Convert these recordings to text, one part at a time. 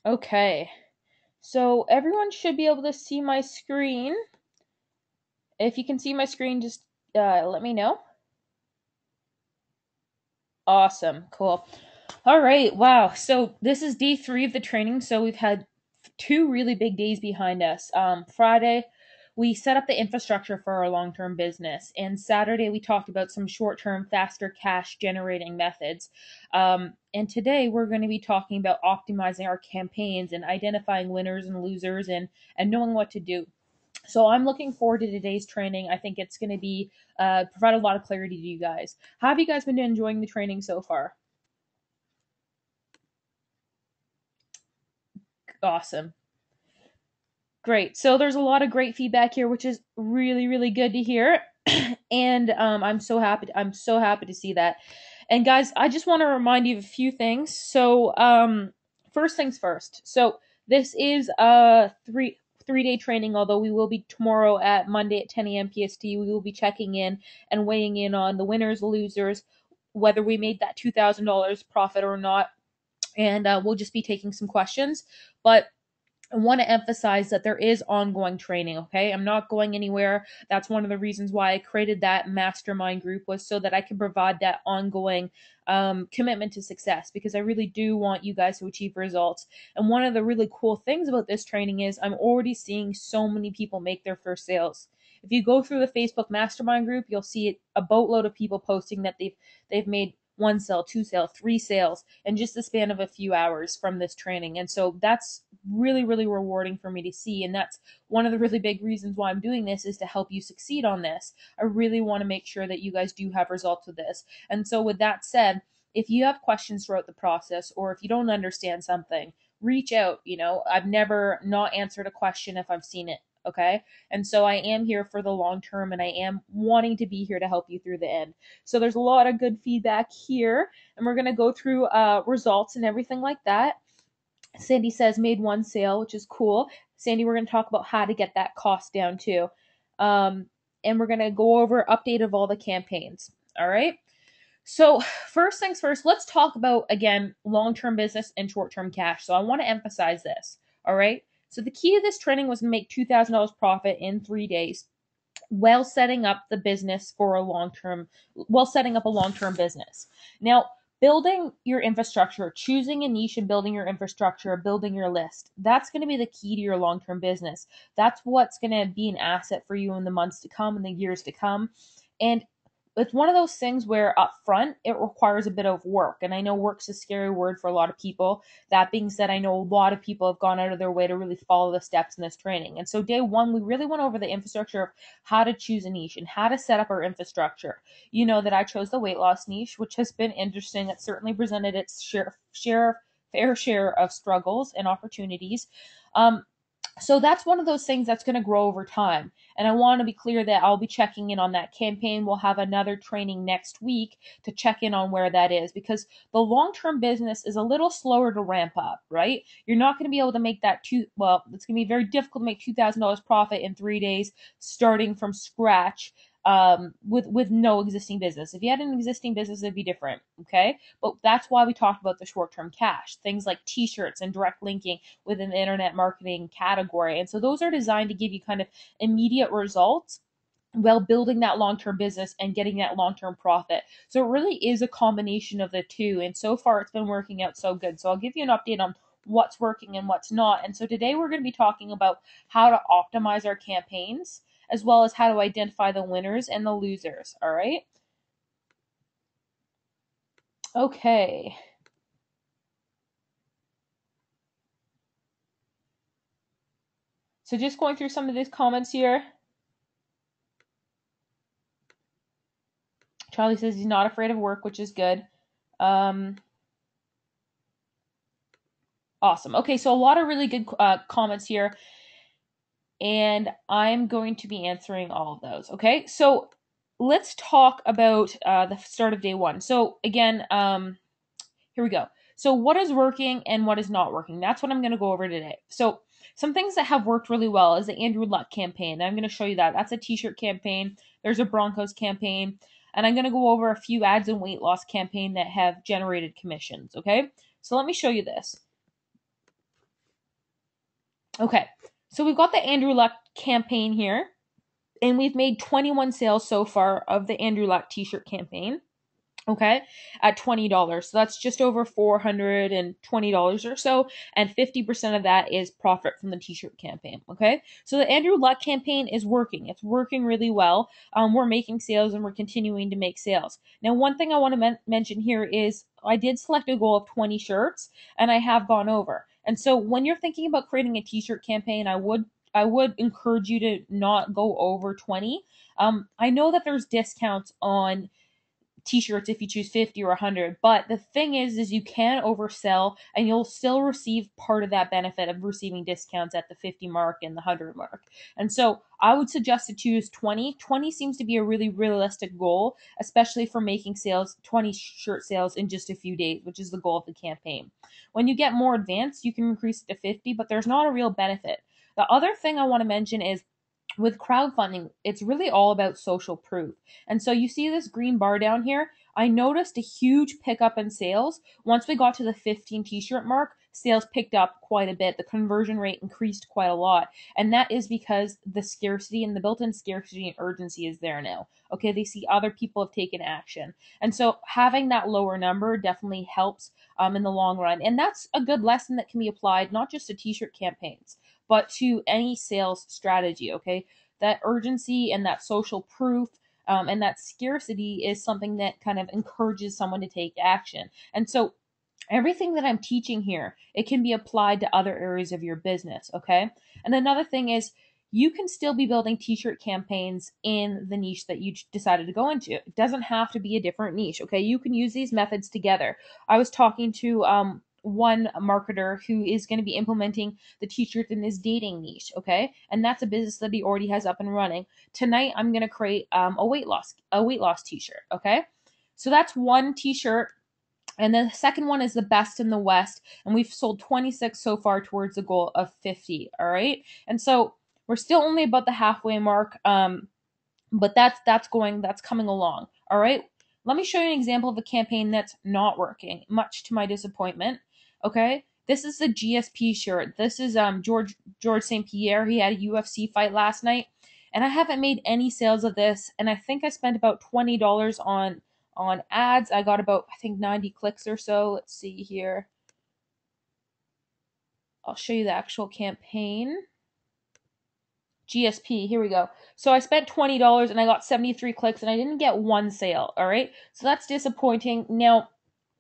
Okay, so everyone should be able to see my screen. If you can see my screen, just let me know. Awesome, cool. All right, wow. So this is day 3 of the training. So we've had 2 really big days behind us. Friday, we set up the infrastructure for our long-term business, and Saturday we talked about some short-term, faster cash generating methods. And today we're going to be talking about optimizing our campaigns and identifying winners and losers and knowing what to do. So I'm looking forward to today's training. I think it's going to be provide a lot of clarity to you guys. How have you guys been enjoying the training so far? Awesome. Great. So there's a lot of great feedback here, which is really, really good to hear. And I'm so happy. I'm so happy to see that. And guys, I just want to remind you of a few things. So first things first. So this is a three-day training. Although we will be tomorrow at Monday at 10 a.m. PST. We will be checking in and weighing in on the winners, losers, whether we made that $2,000 profit or not. And we'll just be taking some questions. But I want to emphasize that there is ongoing training, okay? I'm not going anywhere. That's one of the reasons why I created that mastermind group, was so that I can provide that ongoing commitment to success, because I really do want you guys to achieve results. And one of the really cool things about this training is I'm already seeing so many people make their first sales. If you go through the Facebook mastermind group, you'll see a boatload of people posting that they've made one sale, two sales, three sales in just the span of a few hours from this training. And so that's really, really rewarding for me to see. And that's one of the really big reasons why I'm doing this, is to help you succeed on this. I really want to make sure that you guys do have results with this. And so with that said, if you have questions throughout the process, or if you don't understand something, reach out. I've never not answered a question if I've seen it. Okay. And so I am here for the long term, and I am wanting to be here to help you through the end. So there's a lot of good feedback here, and we're going to go through results and everything like that. Sandy says made one sale, which is cool. Sandy, we're going to talk about how to get that cost down too. Um, and we're going to go over update of all the campaigns. All right. So first things first, let's talk about, again, long-term business and short-term cash. So I want to emphasize this. All right. So the key to this training was to make $2,000 profit in 3 days, while setting up the business for a while setting up a long-term business. Now, building your infrastructure, choosing a niche and building your infrastructure, building your list, that's going to be the key to your long-term business. That's what's going to be an asset for you in the months to come and the years to come. And it's one of those things where up front it requires a bit of work. And I know work's a scary word for a lot of people. That being said, I know a lot of people have gone out of their way to really follow the steps in this training. And so day 1, we really went over the infrastructure of how to choose a niche and how to set up our infrastructure. You know that I chose the weight loss niche, which has been interesting. It certainly presented its fair share of struggles and opportunities. So that's one of those things that's going to grow over time. And I want to be clear that I'll be checking in on that campaign. We'll have another training next week to check in on where that is, because the long-term business is a little slower to ramp up, right? You're not going to be able to make it's going to be very difficult to make $2,000 profit in 3 days starting from scratch, with no existing business. If you had an existing business, it'd be different, okay? But that's why we talked about the short-term cash, things like t-shirts and direct linking within the internet marketing category. And so those are designed to give you kind of immediate results while building that long-term business and getting that long-term profit. So it really is a combination of the two. And so far it's been working out so good. So I'll give you an update on what's working and what's not. And so today we're going to be talking about how to optimize our campaigns, as well as how to identify the winners and the losers. All right. Okay. So just going through some of these comments here. Charlie says he's not afraid of work, which is good. Awesome. Okay, so a lot of really good comments here, and I'm going to be answering all of those. Okay, so let's talk about the start of day 1. So again, here we go. So what is working and what is not working? That's what I'm going to go over today. So some things that have worked really well is the Andrew Luck campaign. I'm going to show you that. That's a t-shirt campaign. There's a Broncos campaign. And I'm going to go over a few ads and weight loss campaign that have generated commissions. Okay. So let me show you this. Okay, so we've got the Andrew Luck campaign here, and we've made 21 sales so far of the Andrew Luck t-shirt campaign. Okay, at $20. So that's just over $420 or so, and 50% of that is profit from the t-shirt campaign. Okay, so the Andrew Luck campaign is working. It's working really well. We're making sales and we're continuing to make sales. Now, one thing I want to mention here is I did select a goal of 20 shirts, and I have gone over. And so when you're thinking about creating a t-shirt campaign, I would encourage you to not go over 20. I know that there's discounts on t-shirts if you choose 50 or 100, but the thing is you can oversell and you'll still receive part of that benefit of receiving discounts at the 50 mark and the 100 mark. And so I would suggest to choose 20 seems to be a really realistic goal, especially for making sales, 20 shirt sales in just a few days, which is the goal of the campaign. When you get more advanced, you can increase it to 50, but there's not a real benefit. The other thing I want to mention is with crowdfunding, it's really all about social proof. And so you see this green bar down here. I noticed a huge pickup in sales. Once we got to the 15 t-shirt mark, sales picked up quite a bit. The conversion rate increased quite a lot. And that is because the scarcity and the built-in scarcity and urgency is there now. Okay, they see other people have taken action. And so having that lower number definitely helps in the long run. And that's a good lesson that can be applied not just to t-shirt campaigns, but to any sales strategy. Okay, that urgency and that social proof and that scarcity is something that kind of encourages someone to take action. And so everything that I'm teaching here, it can be applied to other areas of your business. Okay, and another thing is you can still be building t-shirt campaigns in the niche that you decided to go into. It doesn't have to be a different niche. Okay, you can use these methods together. I was talking to one marketer who is going to be implementing the t-shirts in his dating niche. Okay, and that's a business that he already has up and running. Tonight I'm going to create a weight loss t-shirt. Okay, so that's one t-shirt, and the second one is the best in the West, and we've sold 26 so far towards the goal of 50. All right, and so we're still only about the halfway mark, but that's coming along. All right, let me show you an example of a campaign that's not working, much to my disappointment. Okay, this is the GSP shirt. This is George St. Pierre. He had a UFC fight last night, and I haven't made any sales of this. And I think I spent about $20 on ads. I got about, I think, 90 clicks or so. Let's see here. I'll show you the actual campaign. GSP, here we go. So I spent $20 and I got 73 clicks and I didn't get one sale. All right, so that's disappointing. Now,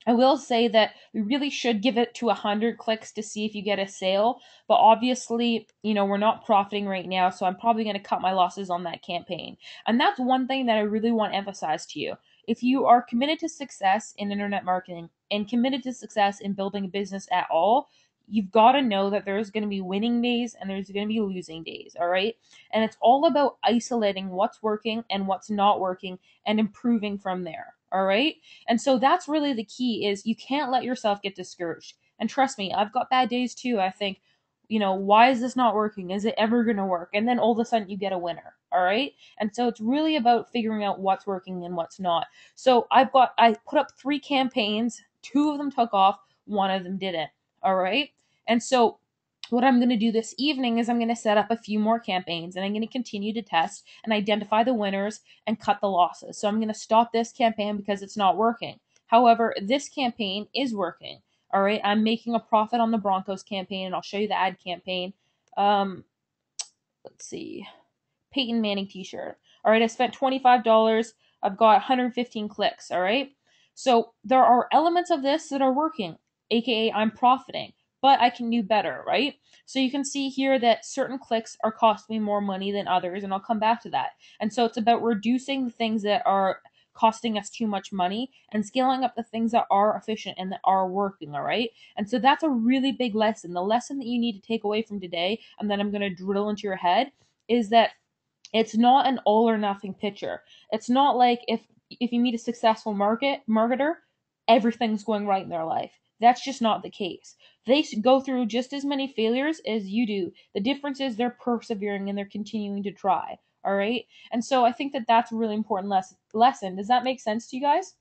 I will say that we really should give it to 100 clicks to see if you get a sale. But obviously, we're not profiting right now, so I'm probably going to cut my losses on that campaign. And that's one thing that I really want to emphasize to you. If you are committed to success in internet marketing and committed to success in building a business at all, you've got to know that there's going to be winning days and there's going to be losing days. All right. And it's all about isolating what's working and what's not working and improving from there. All right. And so that's really the key is you can't let yourself get discouraged. And trust me, I've got bad days too. I think, why is this not working? Is it ever going to work? And then all of a sudden you get a winner. All right. And so it's really about figuring out what's working and what's not. So I put up 3 campaigns. 2 of them took off. 1 of them didn't. All right. And so what I'm going to do this evening is I'm going to set up a few more campaigns and I'm going to continue to test and identify the winners and cut the losses. So I'm going to stop this campaign because it's not working. However, this campaign is working. All right, I'm making a profit on the Broncos campaign, and I'll show you the ad campaign. Let's see. Peyton Manning t-shirt. All right, I spent $25. I've got 115 clicks. All right, so there are elements of this that are working, aka I'm profiting, but I can do better, right? So you can see here that certain clicks are costing me more money than others, and I'll come back to that. And so it's about reducing the things that are costing us too much money and scaling up the things that are efficient and that are working. All right, and so that's a really big lesson. The lesson that you need to take away from today, and then I'm going to drill into your head, is that it's not an all or nothing picture. It's not like if you meet a successful marketer, everything's going right in their life. That's just not the case. They go through just as many failures as you do. The difference is they're persevering and they're continuing to try. All right? And so I think that that's a really important lesson. Does that make sense to you guys?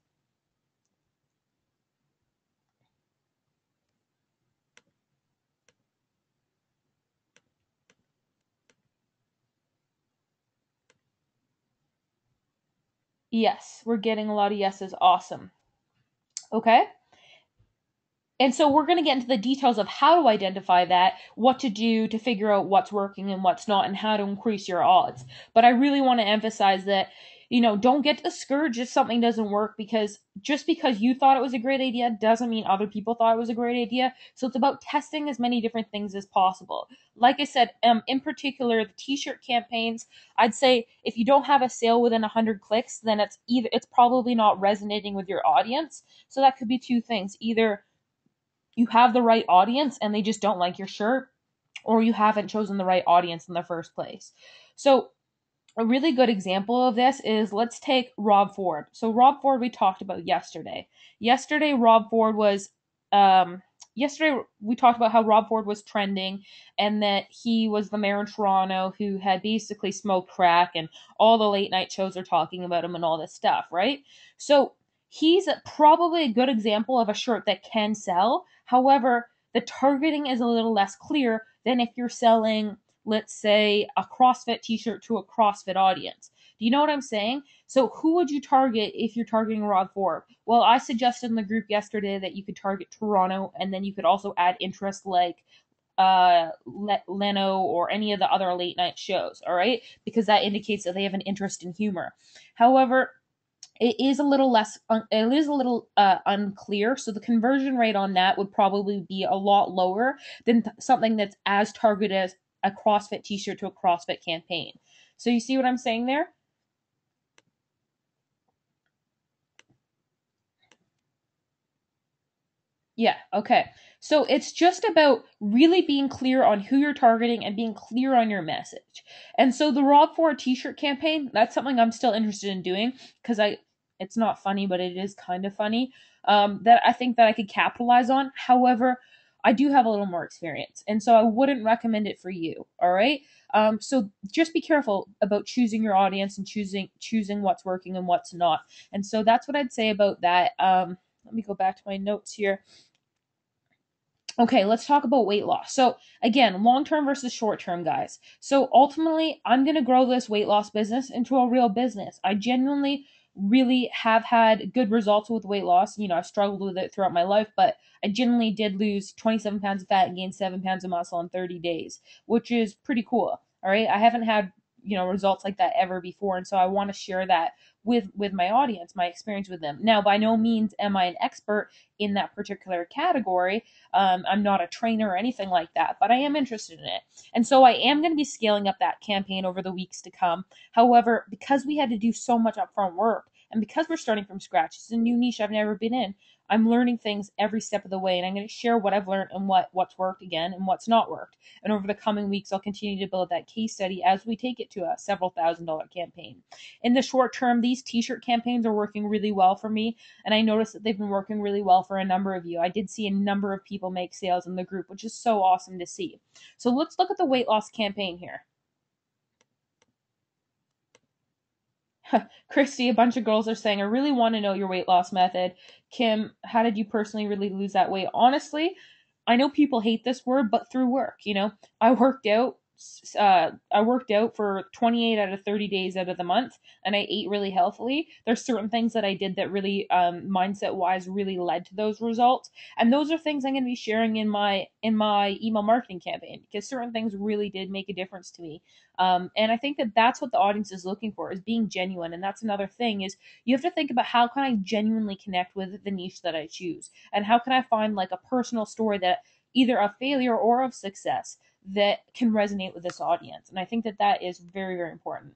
Yes, we're getting a lot of yeses. Awesome. Okay. And so we're going to get into the details of how to identify that, what to do to figure out what's working and what's not, and how to increase your odds. But I really want to emphasize that, don't get discouraged if something doesn't work, because just because you thought it was a great idea doesn't mean other people thought it was a great idea. So it's about testing as many different things as possible. Like I said, in particular, the t-shirt campaigns, I'd say if you don't have a sale within 100 clicks, then it's probably not resonating with your audience. So that could be two things. Either you have the right audience and they just don't like your shirt, or you haven't chosen the right audience in the first place. So a really good example of this is, let's take Rob Ford. So Rob Ford we talked about yesterday. Um Yesterday we talked about how Rob Ford was trending, and that he was the mayor in Toronto who had basically smoked crack, and all the late night shows are talking about him and all this stuff, right? So he's probably a good example of a shirt that can sell. However, the targeting is a little less clear than if you're selling, let's say, a CrossFit t-shirt to a CrossFit audience. Do you know what I'm saying? So who would you target if you're targeting Rob Ford? Well, I suggested in the group yesterday that you could target Toronto, and then you could also add interest like Leno or any of the other late night shows, all right? Because that indicates that they have an interest in humor. However, it is a little unclear, so the conversion rate on that would probably be a lot lower than something that's as targeted as a CrossFit t-shirt to a CrossFit campaign. So you see what I'm saying there? Yeah, okay. So it's just about really being clear on who you're targeting and being clear on your message. And so the Rob Ford t-shirt campaign, that's something I'm still interested in doing, because it's not funny, but it is kind of funny. That I think that I could capitalize on. However, I do have a little more experience, and so I wouldn't recommend it for you. All right. So just be careful about choosing your audience and choosing what's working and what's not. And so that's what I'd say about that. Let me go back to my notes here. Okay, let's talk about weight loss. So, again, long term versus short term, guys. So, ultimately, I'm going to grow this weight loss business into a real business. I genuinely really have had good results with weight loss. I've struggled with it throughout my life, but I genuinely did lose 27 pounds of fat and gain 7 pounds of muscle in 30 days, which is pretty cool. All right, I haven't had results like that ever before, and so I want to share that with my audience, my experience with them. Now, by no means am I an expert in that particular category. I'm not a trainer or anything like that, but I am interested in it. And so I am going to be scaling up that campaign over the weeks to come. However, because we had to do so much upfront work, and because we're starting from scratch, it's a new niche I've never been in. I'm learning things every step of the way, and I'm going to share what I've learned and what's worked again and what's not worked. And over the coming weeks, I'll continue to build that case study as we take it to a several $1,000 campaign. In the short term, these t-shirt campaigns are working really well for me, and I noticed that they've been working really well for a number of you. I did see a number of people make sales in the group, which is so awesome to see. So let's look at the weight loss campaign here. Christy, a bunch of girls are saying, I really want to know your weight loss method. Kim, how did you personally really lose that weight? Honestly, I know people hate this word, but through work, I worked out. I worked out for 28 out of 30 days out of the month, and I ate really healthily. There's certain things that I did that really, mindset wise, really led to those results, and those are things I'm going to be sharing in my email marketing campaign, because certain things really did make a difference to me. And I think that that's what the audience is looking for, is being genuine. And that's another thing, is you have to think about, how can I genuinely connect with the niche that I choose? And how can I find like a personal story, that either of failure or of success, that can resonate with this audience? And I think that that is very, very important.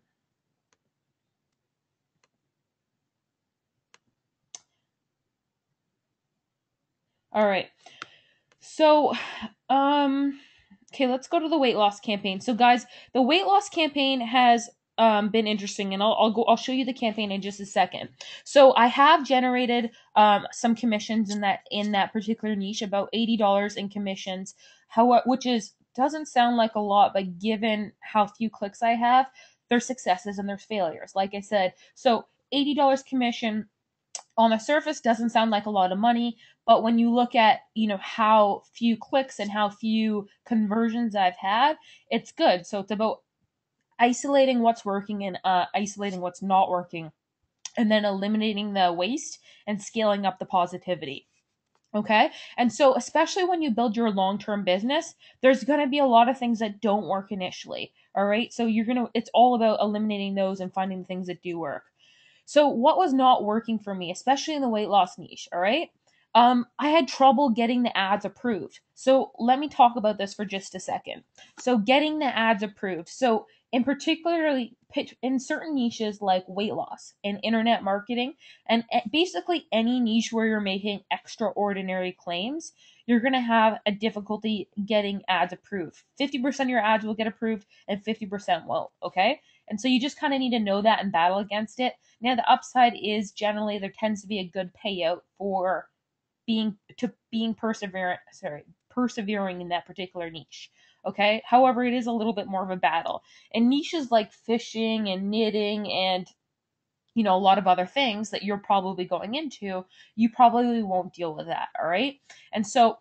All right. So, okay, let's go to the weight loss campaign. So, guys, the weight loss campaign has been interesting, and I'll show you the campaign in just a second. So, I have generated some commissions in that particular niche, about $80 in commissions. Which is doesn't sound like a lot, but given how few clicks I have, there's successes and there's failures. Like I said, so $80 commission on the surface doesn't sound like a lot of money, but when you look at how few clicks and how few conversions I've had, it's good. So it's about isolating what's working and isolating what's not working. and then eliminating the waste and scaling up the positivity. Okay. And so, especially when you build your long term business, there's going to be a lot of things that don't work initially. All right. So, it's all about eliminating those and finding the things that do work. So, what was not working for me, especially in the weight loss niche? All right. I had trouble getting the ads approved. So, let me talk about this for just a second. So, getting the ads approved. So, in particularly in certain niches like weight loss and internet marketing, and basically any niche where you're making extraordinary claims, you're going to have a difficulty getting ads approved. 50% of your ads will get approved and 50% won't. Okay. And so you just kind of need to know that and battle against it. Now, the upside is generally there tends to be a good payout for being persevering in that particular niche. Okay. However, it is a little bit more of a battle. And niches like fishing and knitting and a lot of other things that you're probably going into, you probably won't deal with that. All right. And so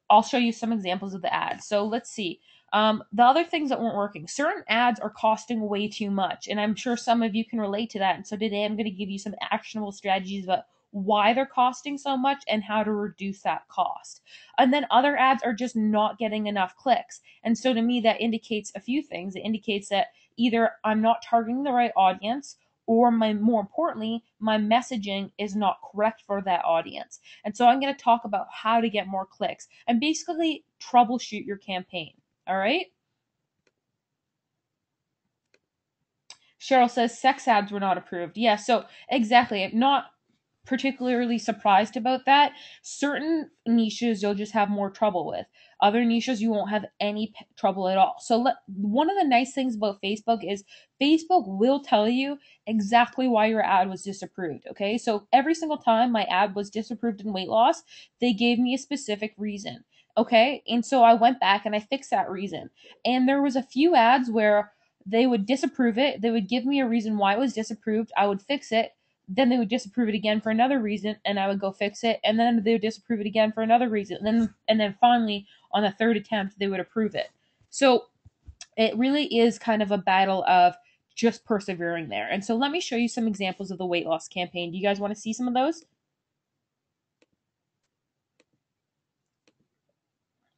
I'll show you some examples of the ads. So let's see. The other things that weren't working, certain ads are costing way too much. And I'm sure some of you can relate to that. And so today I'm going to give you some actionable strategies about why they're costing so much and how to reduce that cost. And then other ads are just not getting enough clicks. And so to me, that indicates a few things. It indicates that either I'm not targeting the right audience, or more importantly, my messaging is not correct for that audience. And so I'm going to talk about how to get more clicks and basically troubleshoot your campaign. All right. Cheryl says sex ads were not approved. Yeah, so exactly. I'm not particularly surprised about that. Certain niches you'll just have more trouble with. Other niches you won't have any trouble at all. So one of the nice things about Facebook is Facebook will tell you exactly why your ad was disapproved. Okay, so every single time my ad was disapproved in weight loss, they gave me a specific reason. Okay, and so I went back and I fixed that reason. And there was a few ads where they would disapprove it. They would give me a reason why it was disapproved. I would fix it. Then they would disapprove it again for another reason, and I would go fix it. And then they would disapprove it again for another reason. And then finally, on the third attempt, they would approve it. So it really is kind of a battle of just persevering there. And so let me show you some examples of the weight loss campaign. Do you guys want to see some of those?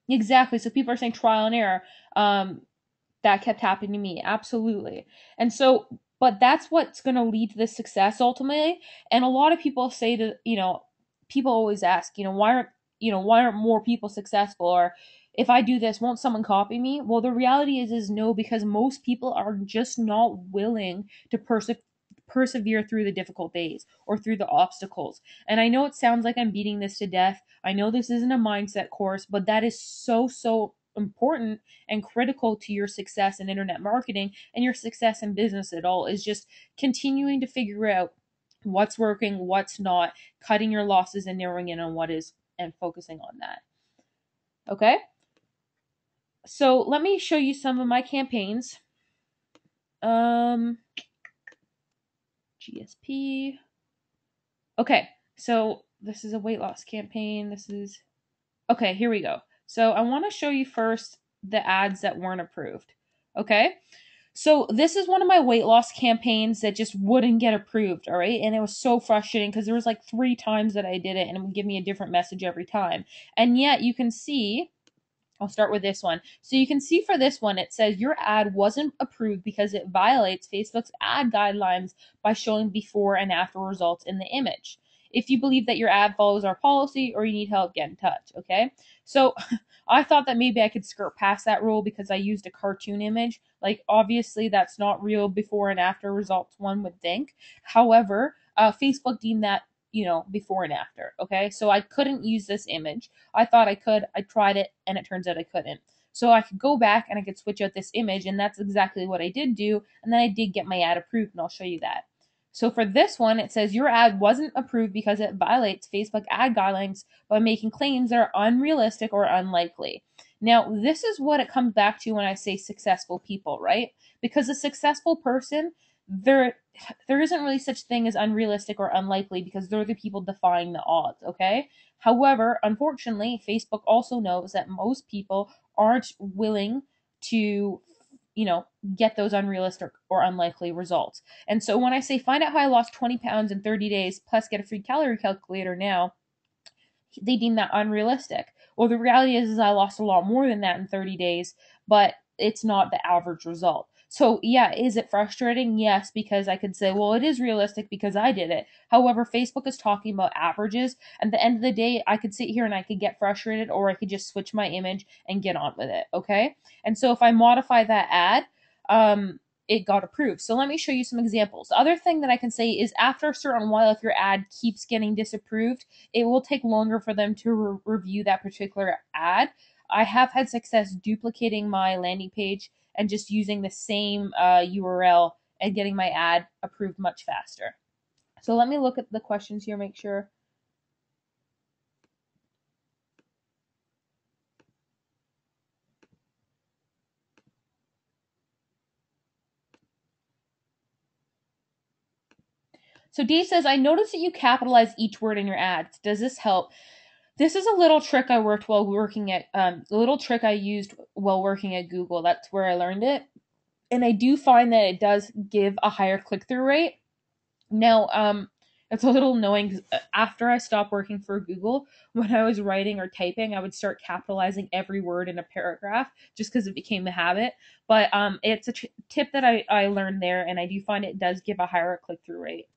Exactly. So people are saying trial and error. That kept happening to me. Absolutely. And so, but that's what's going to lead to the success ultimately. And a lot of people say that, people always ask, why aren't more people successful? Or if I do this, won't someone copy me? Well, the reality is no, because most people are just not willing to persevere through the difficult days or through the obstacles. And I know it sounds like I'm beating this to death. I know this isn't a mindset course, but that is so, so important and critical to your success in internet marketing and your success in business at all, is just continuing to figure out what's working, what's not, cutting your losses and narrowing in on what is, and focusing on that. Okay? So let me show you some of my campaigns. GSP. Okay, so this is a weight loss campaign. Okay, here we go. So I want to show you first the ads that weren't approved. Okay? So this is one of my weight loss campaigns that just wouldn't get approved, all right? And it was so frustrating because there was like 3 times that I did it and it would give me a different message every time. And yet you can see, I'll start with this one. So you can see for this one, it says your ad wasn't approved because it violates Facebook's ad guidelines by showing before and after results in the image. If you believe that your ad follows our policy or you need help, get in touch. Okay. So I thought that maybe I could skirt past that rule because I used a cartoon image. Like, obviously, that's not real before and after results, one would think. However, Facebook deemed that, before and after. Okay. So I couldn't use this image. I thought I could. I tried it, and it turns out I couldn't. So I could go back and I could switch out this image, and that's exactly what I did do. And then I did get my ad approved, and I'll show you that. So for this one, it says your ad wasn't approved because it violates Facebook ad guidelines by making claims that are unrealistic or unlikely. Now, this is what it comes back to when I say successful people, right? Because a successful person, there isn't really such thing as unrealistic or unlikely because they're the people defying the odds, okay? However, unfortunately, Facebook also knows that most people aren't willing to, get those unrealistic or unlikely results. And so when I say find out how I lost 20 pounds in 30 days plus get a free calorie calculator now, they deem that unrealistic. Well, the reality is I lost a lot more than that in 30 days, but it's not the average result. So, yeah, is it frustrating? Yes, because I could say, well, it is realistic because I did it. However, Facebook is talking about averages. At the end of the day, I could sit here and I could get frustrated, or I could just switch my image and get on with it. Okay. And so if I modify that ad, it got approved. So let me show you some examples. The other thing that I can say is after a certain while, if your ad keeps getting disapproved, it will take longer for them to review that particular ad. I have had success duplicating my landing page and just using the same URL and getting my ad approved much faster. So let me look at the questions here, make sure. So Dave says, I noticed that you capitalize each word in your ads. Does this help? This is a little trick I worked while working at, a little trick I used while working at Google. That's where I learned it. And I do find that it does give a higher click-through rate. Now, it's a little annoying because after I stopped working for Google, when I was writing or typing, I would start capitalizing every word in a paragraph just because it became a habit. But it's a tip that I learned there, and I do find it does give a higher click-through rate.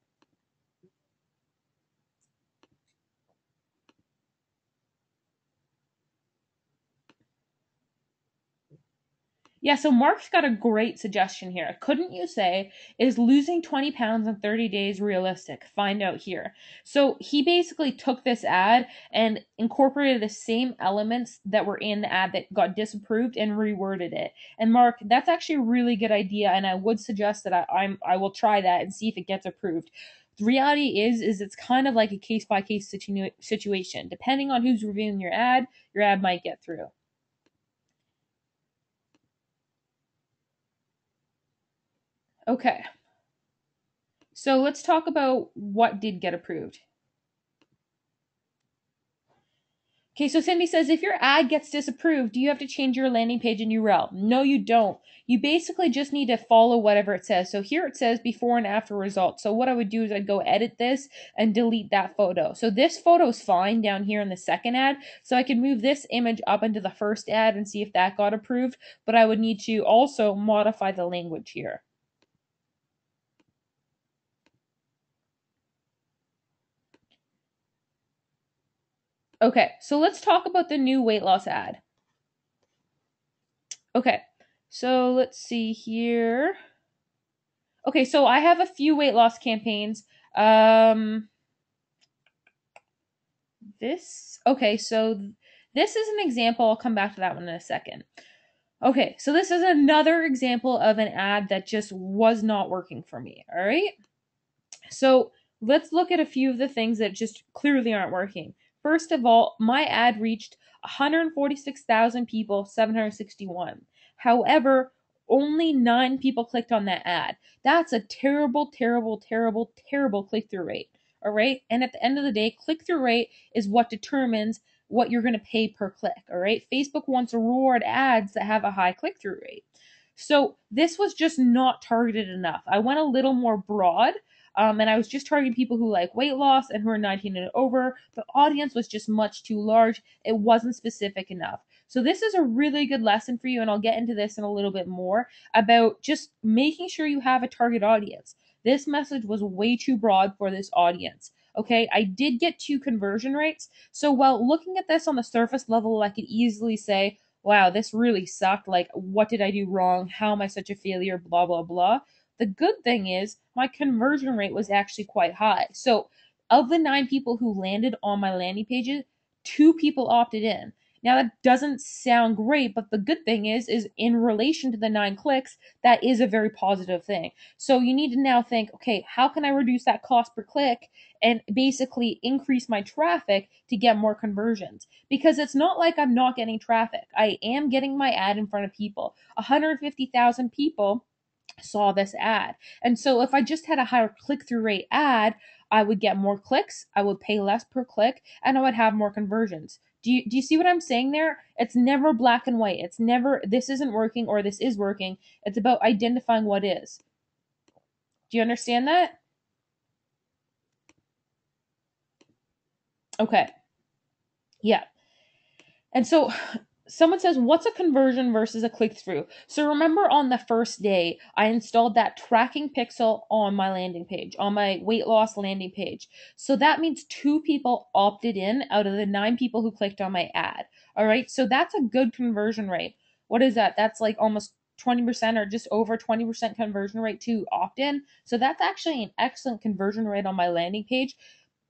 Yeah, so Mark's got a great suggestion here. Couldn't you say, is losing 20 pounds in 30 days realistic? Find out here. So he basically took this ad and incorporated the same elements that were in the ad that got disapproved and reworded it. And Mark, that's actually a really good idea, and I would suggest that I will try that and see if it gets approved. The reality is it's kind of like a case by case situation. Depending on who's reviewing your ad might get through. Okay. So let's talk about what did get approved. Okay, so Cindy says if your ad gets disapproved, do you have to change your landing page and URL? No, you don't. You basically just need to follow whatever it says. So here it says before and after results. So what I would do is I'd go edit this and delete that photo. So this photo's fine down here in the second ad. So I can move this image up into the first ad and see if that got approved. But I would need to also modify the language here. Okay, so let's talk about the new weight loss ad. Okay, so let's see here. Okay, so I have a few weight loss campaigns. Okay, so this is an example. I'll come back to that one in a second. Okay, so this is another example of an ad that just was not working for me. All right. So let's look at a few of the things that just clearly aren't working. First of all, my ad reached 146,000 people, 761. However, only 9 people clicked on that ad. That's a terrible, terrible, terrible, terrible click through rate. All right. And at the end of the day, click through rate is what determines what you're going to pay per click. All right. Facebook wants to reward ads that have a high click through rate. So this was just not targeted enough. I went a little more broad. And I was just targeting people who like weight loss and who are 19 and over. The audience was just much too large. It wasn't specific enough. So this is a really good lesson for you, and I'll get into this in a little bit more about just making sure you have a target audience. This message was way too broad for this audience. Okay, I did get 2 conversion rates. So while looking at this on the surface level, I could easily say, wow, this really sucked. Like, what did I do wrong? How am I such a failure? Blah, blah, blah. The good thing is my conversion rate was actually quite high. So, of the 9 people who landed on my landing pages, 2 people opted in. Now that doesn't sound great, but the good thing is in relation to the 9 clicks, that is a very positive thing. So you need to now think, okay, how can I reduce that cost per click and basically increase my traffic to get more conversions? Because it's not like I'm not getting traffic. I am getting my ad in front of people. 150,000 people saw this ad. And so if I just had a higher click through rate ad, I would get more clicks, I would pay less per click, and I would have more conversions. Do you see what I'm saying there? It's never black and white. It's never this isn't working or this is working. It's about identifying what is. Do you understand that? Okay. Yeah. And so someone says, what's a conversion versus a click through? So remember on the first day, I installed that tracking pixel on my landing page, on my weight loss landing page. So that means 2 people opted in out of the 9 people who clicked on my ad. All right. So that's a good conversion rate. What is that? That's like almost 20% or just over 20% conversion rate to opt in. So that's actually an excellent conversion rate on my landing page.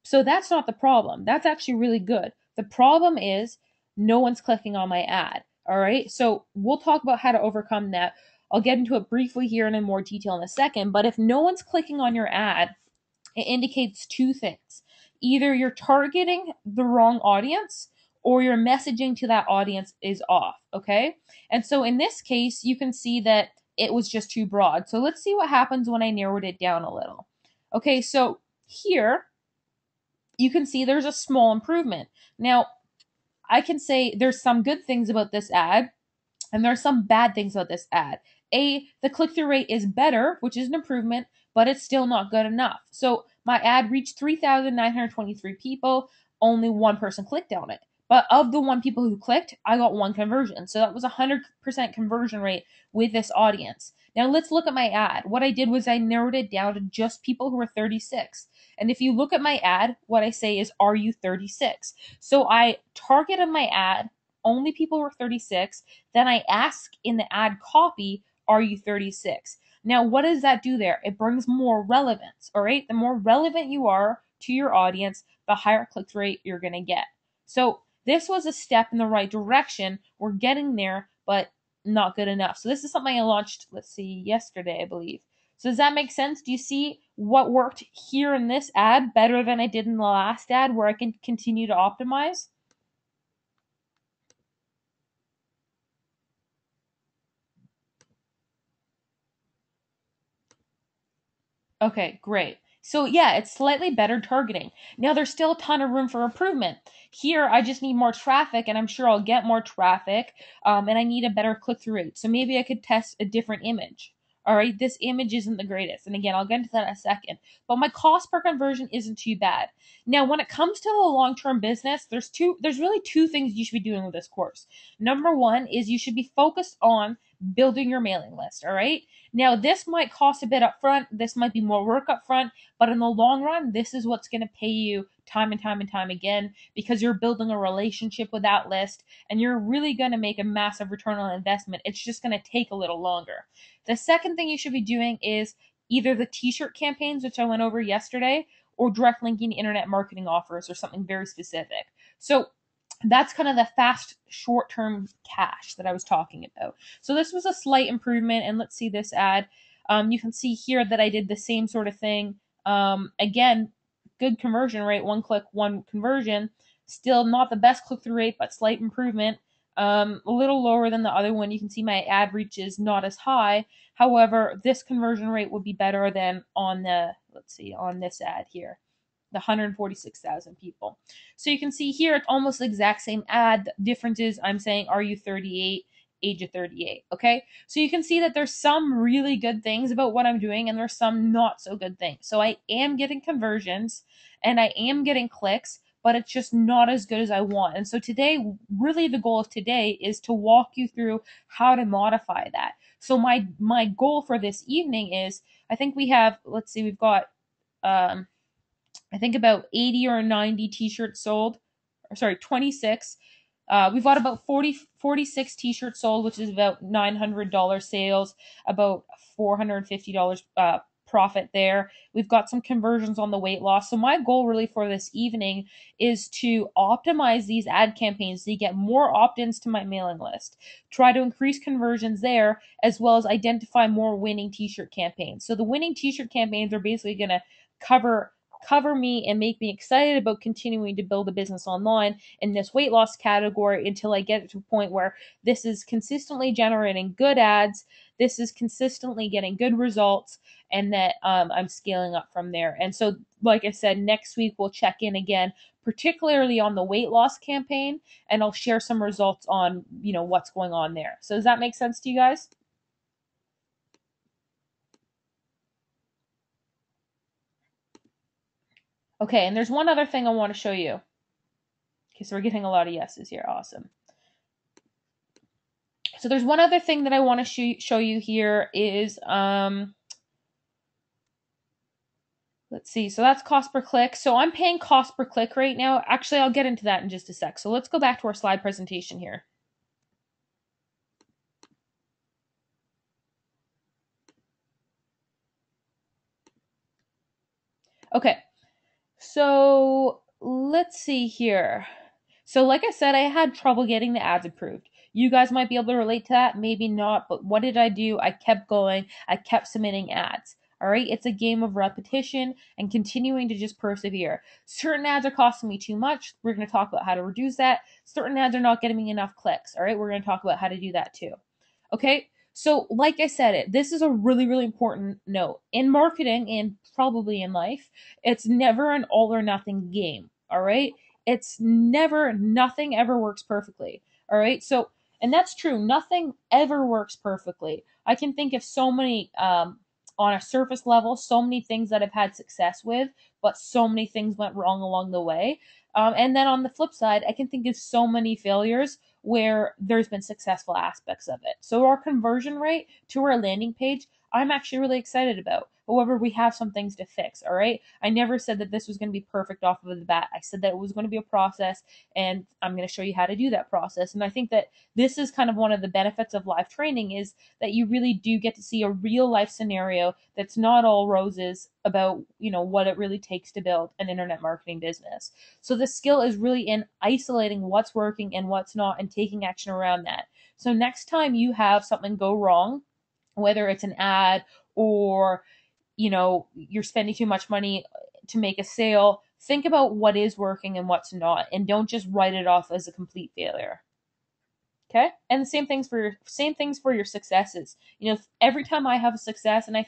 So that's not the problem. That's actually really good. The problem is no one's clicking on my ad. All right. So we'll talk about how to overcome that. I'll get into it briefly here and in more detail in a second. But if no one's clicking on your ad, it indicates 2 things. Either you're targeting the wrong audience or your messaging to that audience is off. Okay. And so in this case, you can see that it was just too broad. So let's see what happens when I narrowed it down a little. Okay. So here, you can see there's a small improvement. Now, I can say there's some good things about this ad, and there are some bad things about this ad. The click through rate is better, which is an improvement, but it's still not good enough. So my ad reached 3,923 people. Only one person clicked on it. But of the 1 people who clicked, I got 1 conversion. So that was a 100% conversion rate with this audience. Now let's look at my ad. What I did was I narrowed it down to just people who are 36. And if you look at my ad, what I say is, are you 36? So I targeted my ad only people who are 36. Then I ask in the ad copy, are you 36? Now, what does that do there? It brings more relevance, all right? The more relevant you are to your audience, the higher click rate you're going to get. So this was a step in the right direction. We're getting there, but not good enough. So this is something I launched, let's see, yesterday, I believe. So does that make sense? Do you see what worked here in this ad better than I did in the last ad where I can continue to optimize? Okay, great. So yeah, it's slightly better targeting. Now there's still a ton of room for improvement. Here, I just need more traffic, and I'm sure I'll get more traffic. And I need a better click-through rate. So maybe I could test a different image. All right, this image isn't the greatest, and again, I'll get into that in a second. But my cost per conversion isn't too bad. Now, when it comes to the long-term business, there's really 2 things you should be doing with this course. Number one is you should be focused on building your mailing list. All right. Now, this might cost a bit up front. This might be more work up front, but in the long run, this is what's going to pay you time and time and time again because you're building a relationship with that list and you're really going to make a massive return on investment. It's just going to take a little longer. The second thing you should be doing is either the t-shirt campaigns, which I went over yesterday, or direct linking internet marketing offers or something very specific. So that's kind of the fast short-term cash that I was talking about. So this was a slight improvement, and let's see this ad. You can see here that I did the same sort of thing. Again, good conversion rate, 1 click, 1 conversion. Still not the best click-through rate, but slight improvement. A little lower than the other one. You can see my ad reach is not as high. However, this conversion rate would be better than on the, let's see, on this ad here, the 146,000 people. So you can see here, it's almost the exact same ad. The difference is I'm saying, are you 38? Age of 38. Okay. So you can see that there's some really good things about what I'm doing and there's some not so good things. So I am getting conversions and I am getting clicks, but it's just not as good as I want. And so today, really the goal of today is to walk you through how to modify that. So my goal for this evening is, I think we have, let's see, we've got I think about 80 or 90 t-shirts sold, or sorry, 26. We've got about 46 t-shirts sold, which is about $900 sales, about $450 profit there. We've got some conversions on the weight loss. So my goal really for this evening is to optimize these ad campaigns to get more opt-ins to my mailing list, try to increase conversions there, as well as identify more winning t-shirt campaigns. So the winning t-shirt campaigns are basically going to cover me and make me excited about continuing to build a business online in this weight loss category until I get it to a point where this is consistently generating good ads, this is consistently getting good results, and that I'm scaling up from there. And so, like I said, next week we'll check in again, particularly on the weight loss campaign, and I'll share some results on, what's going on there. So does that make sense to you guys? Okay, and there's one other thing I want to show you. Okay, so we're getting a lot of yeses here. Awesome. So there's one other thing that I want to show you here is, let's see. So that's cost per click. So I'm paying cost per click right now. Actually, I'll get into that in just a sec. So let's go back to our slide presentation here. Okay, so let's see here. So like I said, I had trouble getting the ads approved. You guys might be able to relate to that, maybe not, but what did I do? I kept going. I kept submitting ads. All right, it's a game of repetition and continuing to just persevere. Certain ads are costing me too much. We're going to talk about how to reduce that. Certain ads are not getting me enough clicks. All right, we're going to talk about how to do that too. Okay, so like I said, this is a really, really important note. In marketing and probably in life, it's never an all or nothing game. All right, it's never, nothing ever works perfectly. All right, so, and that's true, nothing ever works perfectly. I can think of so many, on a surface level, so many things that I've had success with, but so many things went wrong along the way. And then on the flip side, I can think of so many failures where there's been successful aspects of it. So our conversion rate to our landing page, I'm actually really excited about. However, we have some things to fix, all right? I never said that this was going to be perfect off of the bat. I said that it was going to be a process, and I'm going to show you how to do that process. And I think that this is kind of one of the benefits of live training, is that you really do get to see a real life scenario that's not all roses about, what it really takes to build an internet marketing business. So the skill is really in isolating what's working and what's not and taking action around that. So next time you have something go wrong, whether it's an ad or, you're spending too much money to make a sale, think about what is working and what's not, and don't just write it off as a complete failure. Okay, and the same things for your successes. Every time I have a success, and I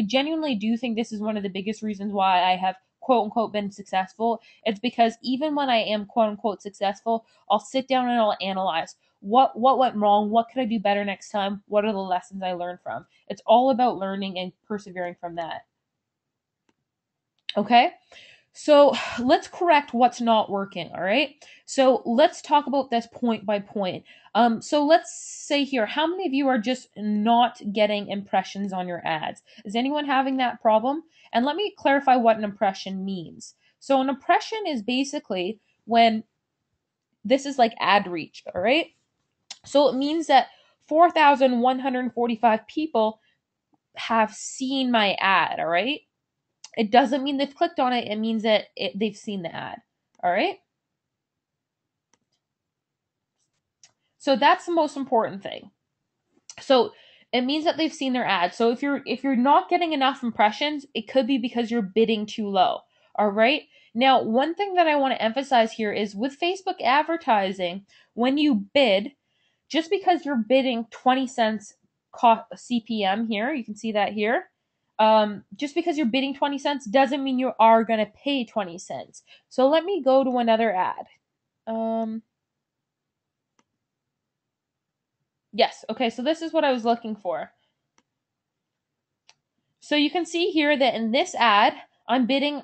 genuinely do think this is one of the biggest reasons why I have quote unquote been successful. It's because even when I am quote unquote successful, I'll sit down and I'll analyze what went wrong, what could I do better next time, what are the lessons I learned from. It's all about learning and persevering from that. Okay, so let's correct what's not working, all right? So let's talk about this point by point. So let's say here, how many of you are just not getting impressions on your ads? Is anyone having that problem? And let me clarify what an impression means. So an impression is basically when, this is like ad reach, all right? So it means that 4,145 people have seen my ad, all right? It doesn't mean they've clicked on it. It means that they've seen the ad. All right. So that's the most important thing. So it means that they've seen their ad. So if you're not getting enough impressions, it could be because you're bidding too low. All right. Now, one thing that I want to emphasize here is with Facebook advertising, when you bid, just because you're bidding 20 cents CPM here, you can see that here. Just because you're bidding 20 cents doesn't mean you are going to pay 20 cents. So let me go to another ad. Yes, okay, so this is what I was looking for. So you can see here that in this ad, I'm bidding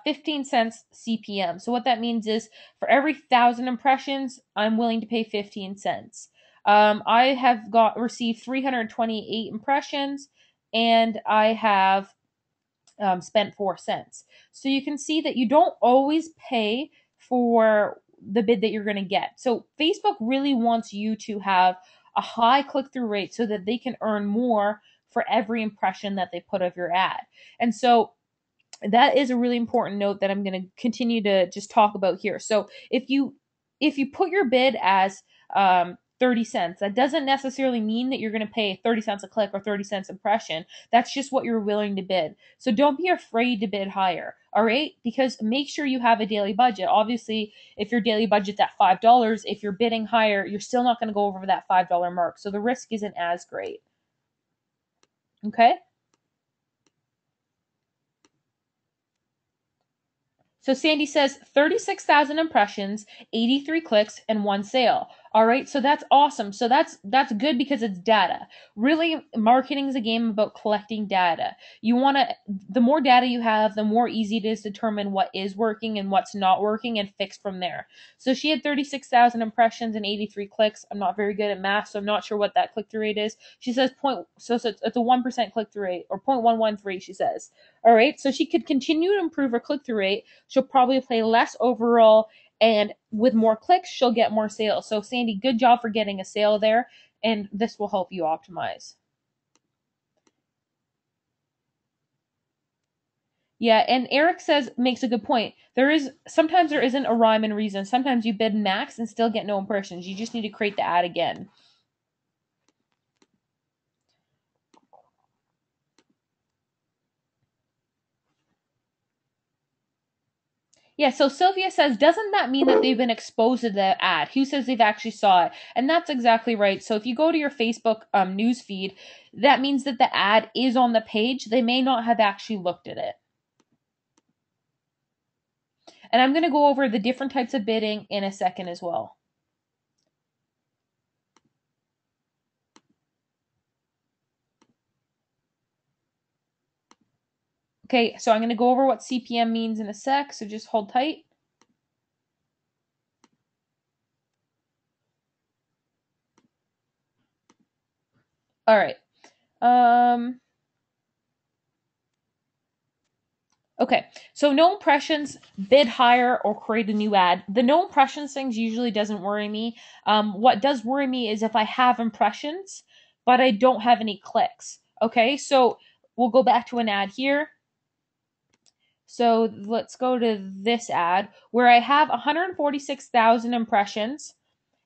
15 cents CPM. So what that means is for every 1,000 impressions, I'm willing to pay 15 cents. I have received 328 impressions, and I have spent 4 cents. So you can see that you don't always pay for the bid that you're going to get. So Facebook really wants you to have a high click-through rate so that they can earn more for every impression that they put of your ad. And so that is a really important note that I'm going to continue to just talk about here. So if you put your bid as 30 cents, that doesn't necessarily mean that you're going to pay 30 cents a click or 30 cents impression. That's just what you're willing to bid. So don't be afraid to bid higher, all right? Because make sure you have a daily budget. Obviously, if your daily budget's at $5, if you're bidding higher, you're still not going to go over that $5 mark. So the risk isn't as great. Okay? So Sandy says 36,000 impressions, 83 clicks, and 1 sale. All right, so that's awesome. So that's good because it's data. Really, marketing is a game about collecting data. You want to the more data you have, the more easy it is to determine what is working and what's not working and fix from there. So she had 36,000 impressions and 83 clicks. I'm not very good at math, so I'm not sure what that click-through rate is. She says it's a 1% click-through rate, or 0.113, she says. All right, so she could continue to improve her click-through rate. She'll probably play less overall, and with more clicks, she'll get more sales. So, Sandy, good job for getting a sale there, and this will help you optimize. Yeah, and Eric makes a good point. Sometimes there isn't a rhyme and reason. Sometimes you bid max and still get no impressions. You just need to create the ad again. Yeah, so Sylvia says, doesn't that mean that they've been exposed to the ad? Who says they've actually saw it? And that's exactly right. So if you go to your Facebook news feed, that means that the ad is on the page. They may not have actually looked at it. And I'm going to go over the different types of bidding in a second as well. Okay, so I'm going to go over what CPM means in a sec, so just hold tight. All right. Okay, so no impressions, bid higher, or create a new ad. The no impressions things usually doesn't worry me. What does worry me is if I have impressions, but I don't have any clicks. Okay, so we'll go back to an ad here. So let's go to this ad where I have 146,000 impressions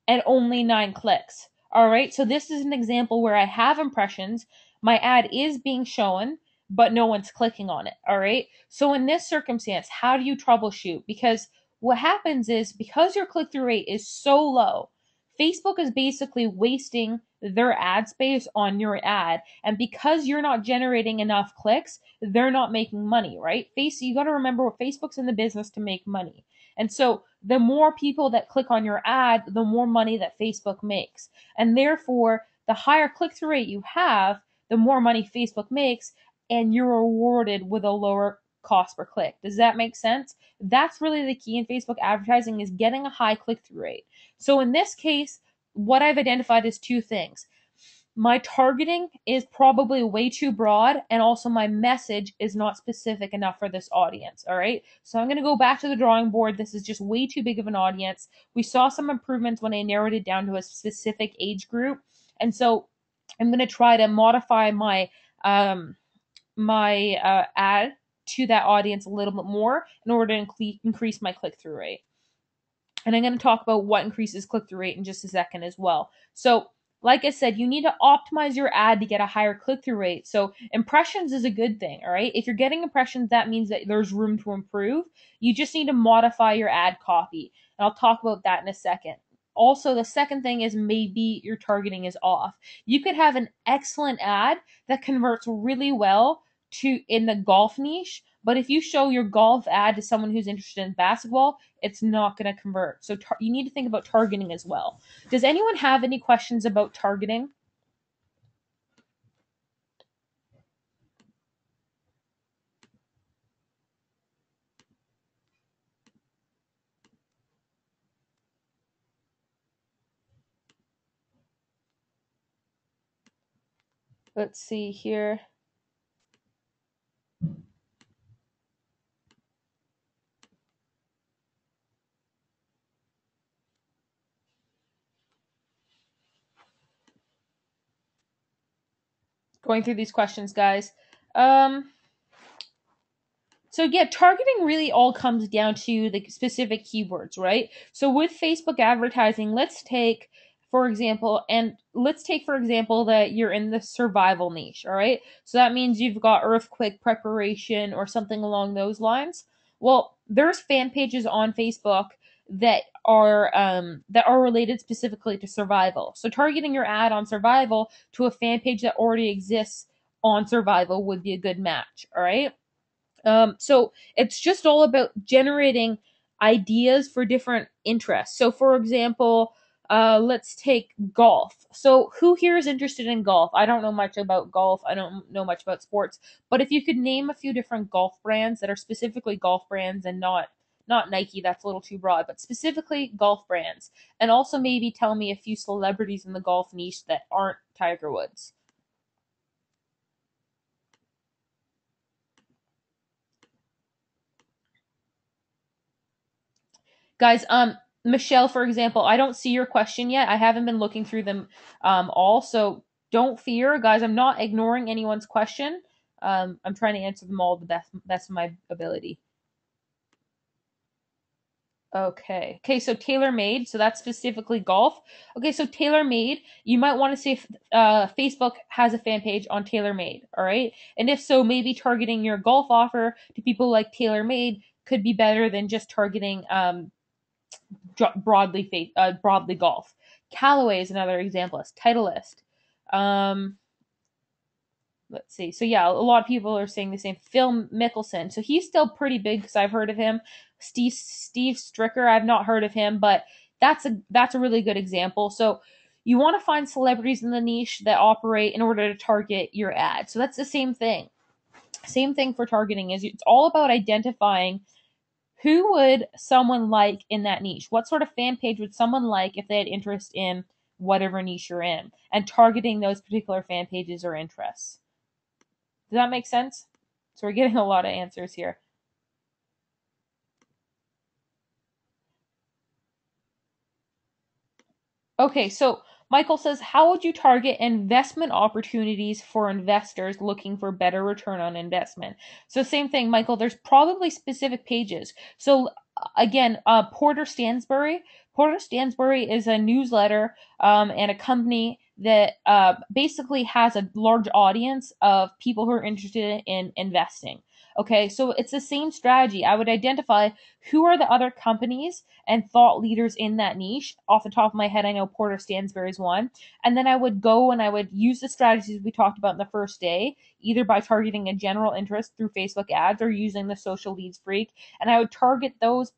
and only 9 clicks. All right, so this is an example where I have impressions, my ad is being shown, but no one's clicking on it. All right, so in this circumstance, how do you troubleshoot? Because what happens is because your click through rate is so low, Facebook is basically wasting their ad space on your ad. And because you're not generating enough clicks, they're not making money, right? You got to remember Facebook's in the business to make money. And so the more people that click on your ad, the more money that Facebook makes. And therefore, the higher click through rate you have, the more money Facebook makes, and you're rewarded with a lower cost per click. Does that make sense? That's really the key in Facebook advertising is getting a high click through rate. So in this case, what I've identified is two things. My targeting is probably way too broad, and also my message is not specific enough for this audience. All right, so I'm going to go back to the drawing board. This is just way too big of an audience. We saw some improvements when I narrowed it down to a specific age group, and so I'm going to try to modify my ad to that audience a little bit more in order to increase my click-through rate. And I'm going to talk about what increases click-through rate in just a second as well. So like I said, you need to optimize your ad to get a higher click-through rate. So impressions is a good thing, all right? If you're getting impressions, that means that there's room to improve. You just need to modify your ad copy. And I'll talk about that in a second. Also, the second thing is maybe your targeting is off. You could have an excellent ad that converts really well in the golf niche, but if you show your golf ad to someone who's interested in basketball, it's not going to convert. So you need to think about targeting as well. Does anyone have any questions about targeting? Let's see here. Going through these questions, guys. So yeah, targeting really all comes down to the specific keywords, right? So with Facebook advertising, let's take for example that you're in the survival niche, all right? So that means you've got earthquake preparation or something along those lines. Well, there's fan pages on Facebook that are related specifically to survival. So targeting your ad on survival to a fan page that already exists on survival would be a good match, all right? So it's just all about generating ideas for different interests. So, for example, let's take golf. So, who here is interested in golf? I don't know much about golf. I don't know much about sports. But if you could name a few different golf brands that are specifically golf brands and not Nike, that's a little too broad, but specifically golf brands, and also maybe tell me a few celebrities in the golf niche that aren't Tiger Woods. Guys, Michelle, for example, I don't see your question yet. I haven't been looking through them all, so don't fear, guys. I'm not ignoring anyone's question. I'm trying to answer them all the best of my ability. Okay. Okay, so tailor-made, so that's specifically golf. Okay, so tailor-made, you might want to see if Facebook has a fan page on tailor-made, all right? And if so, maybe targeting your golf offer to people like tailor-made could be better than just targeting broadly golf. Callaway is another example. It's Titleist. Um, let's see. So yeah, a lot of people are saying the same. Phil Mickelson. So he's still pretty big because I've heard of him. Steve Stricker. I've not heard of him, but that's a really good example. So you want to find celebrities in the niche that operate in order to target your ad. So that's the same thing. Same thing for targeting is it's all about identifying who would someone like in that niche? What sort of fan page would someone like if they had interest in whatever niche you're in? And targeting those particular fan pages or interests. Does that make sense? So we're getting a lot of answers here. Okay, so Michael says, how would you target investment opportunities for investors looking for better return on investment? So same thing, Michael. There's probably specific pages. So again, Porter Stansberry. Porter Stansberry is a newsletter and a company that basically has a large audience of people who are interested in investing. Okay, so it's the same strategy. I would identify who are the other companies and thought leaders in that niche. Off the top of my head, I know Porter Stansberry is one. And then I would go and I would use the strategies we talked about in the first day, either by targeting a general interest through Facebook ads or using the social leads freak. And I would target those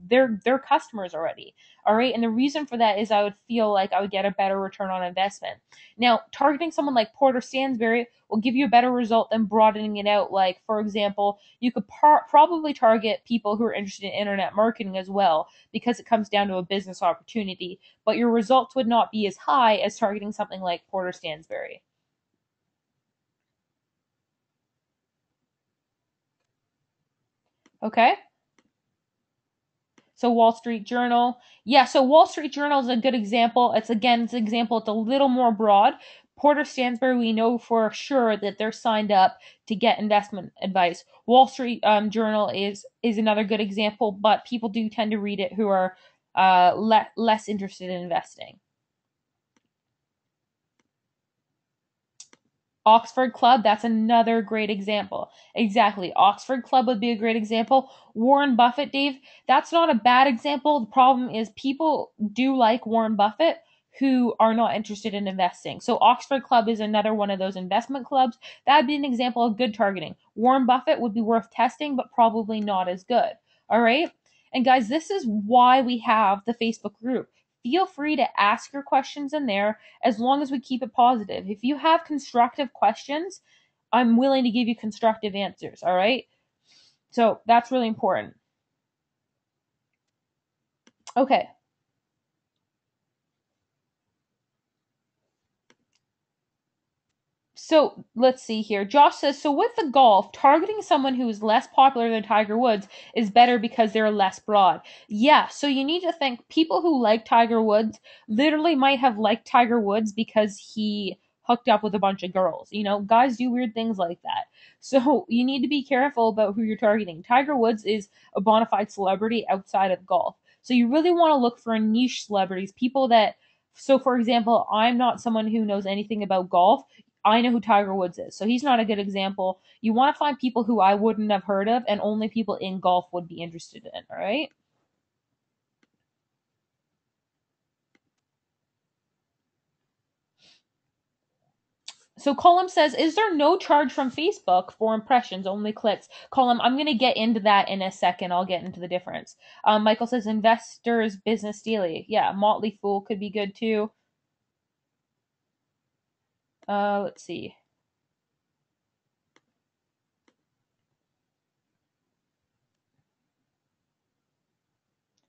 their customers already. All right. And the reason for that is I would feel like I would get a better return on investment. Now, targeting someone like Porter Stansberry will give you a better result than broadening it out. Like, for example, you could probably target people who are interested in internet marketing as well because it comes down to a business opportunity, but your results would not be as high as targeting something like Porter Stansberry. Okay? So Wall Street Journal. Yeah, so Wall Street Journal is a good example. It's an example, it's a little more broad. Porter Stansberry, we know for sure that they're signed up to get investment advice. Wall Street Journal is another good example, but people do tend to read it who are less interested in investing. Oxford Club, that's another great example. Exactly. Oxford Club would be a great example. Warren Buffett, Dave, that's not a bad example. The problem is people do like Warren Buffett who are not interested in investing. So Oxford Club is another one of those investment clubs. That'd be an example of good targeting. Warren Buffett would be worth testing, but probably not as good. All right? And guys, this is why we have the Facebook group. Feel free to ask your questions in there as long as we keep it positive. If you have constructive questions, I'm willing to give you constructive answers, all right? So that's really important. Okay, so let's see here. Josh says, so with the golf, targeting someone who is less popular than Tiger Woods is better because they're less broad. Yeah, so you need to think people who like Tiger Woods literally might have liked Tiger Woods because he hooked up with a bunch of girls. You know, guys do weird things like that. So you need to be careful about who you're targeting. Tiger Woods is a bona fide celebrity outside of golf. So you really want to look for niche celebrities, people that so for example, I'm not someone who knows anything about golf. I know who Tiger Woods is. So he's not a good example. You want to find people who I wouldn't have heard of and only people in golf would be interested in, all right? So Column says, is there no charge from Facebook for impressions, only clicks? Column, I'm going to get into that in a second. I'll get into the difference. Michael says, Investors Business Daily. Yeah, Motley Fool could be good too. Let's see.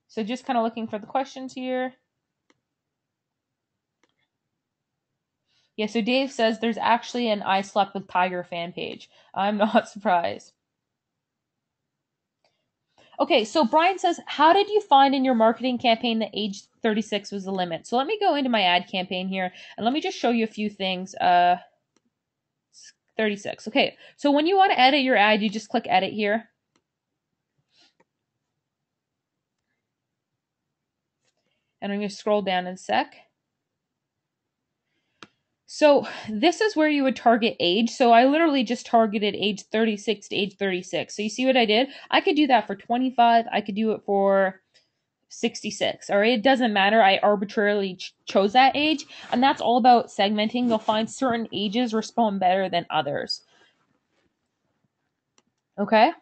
So just kind of looking for the questions here. Yeah, so Dave says there's actually an I Slept with Tiger fan page. I'm not surprised. Okay, so Brian says, how did you find in your marketing campaign that age 36 was the limit? So let me go into my ad campaign here and let me just show you a few things. 36. Okay, so when you want to edit your ad, you just click edit here. And I'm going to scroll down in a sec. So this is where you would target age. So I literally just targeted age 36 to age 36. So you see what I did? I could do that for 25. I could do it for 66. All right, it doesn't matter. I arbitrarily chose that age, and that's all about segmenting. You'll find certain ages respond better than others. Okay.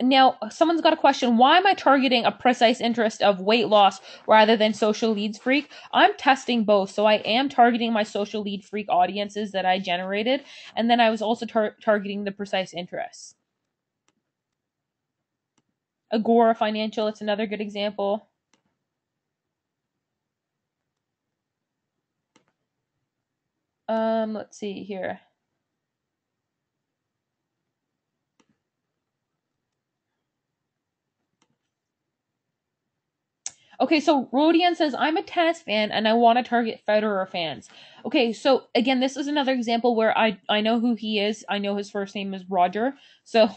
Now someone's got a question. Why am I targeting a precise interest of weight loss rather than social leads freak? I'm testing both. So I am targeting my social lead freak audiences that I generated. And then I was also targeting the precise interests. Agora Financial, it's another good example. Let's see here. Okay, so Rodian says, I'm a tennis fan and I want to target Federer fans. Okay, so again, this is another example where I know who he is. I know his first name is Roger. So,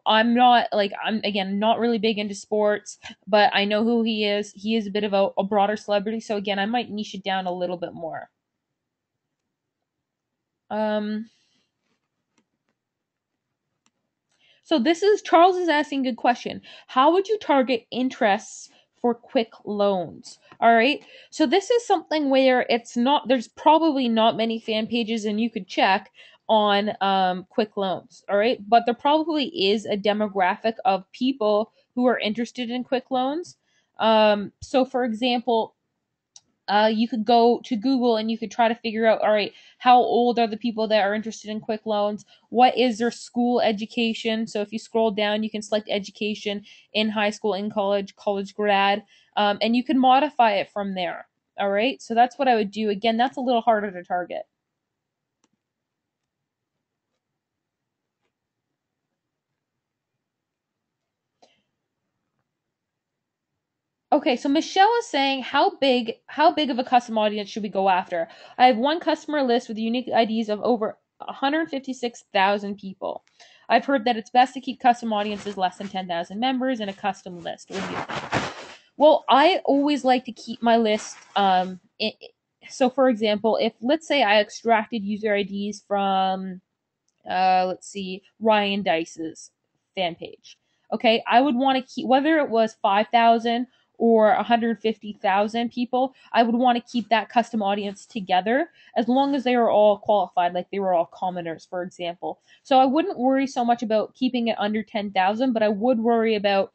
I'm not like, I'm again, not really big into sports, but I know who he is. He is a bit of a broader celebrity. So again, I might niche it down a little bit more. So this is Charles is asking a good question. How would you target interests for quick loans? All right. So this is something where it's not, there's probably not many fan pages and you could check on quick loans. All right. But there probably is a demographic of people who are interested in quick loans. So for example, you could go to Google and you could try to figure out, all right, how old are the people that are interested in quick loans? What is their school education? So if you scroll down, you can select education in high school, in college, college grad, and you can modify it from there. All right, so that's what I would do. Again, that's a little harder to target. Okay, so Michelle is saying how big of a custom audience should we go after? I have one customer list with unique IDs of over 156,000 people. I've heard that it's best to keep custom audiences less than 10,000 members in a custom list. What do you think? Well, I always like to keep my list. So, for example, if let's say I extracted user IDs from let's see, Ryan Dice's fan page. Okay, I would want to keep, whether it was 5,000 or 150,000 people, I would want to keep that custom audience together as long as they were all qualified, like they were all commenters, for example. So I wouldn't worry so much about keeping it under 10,000, but I would worry about,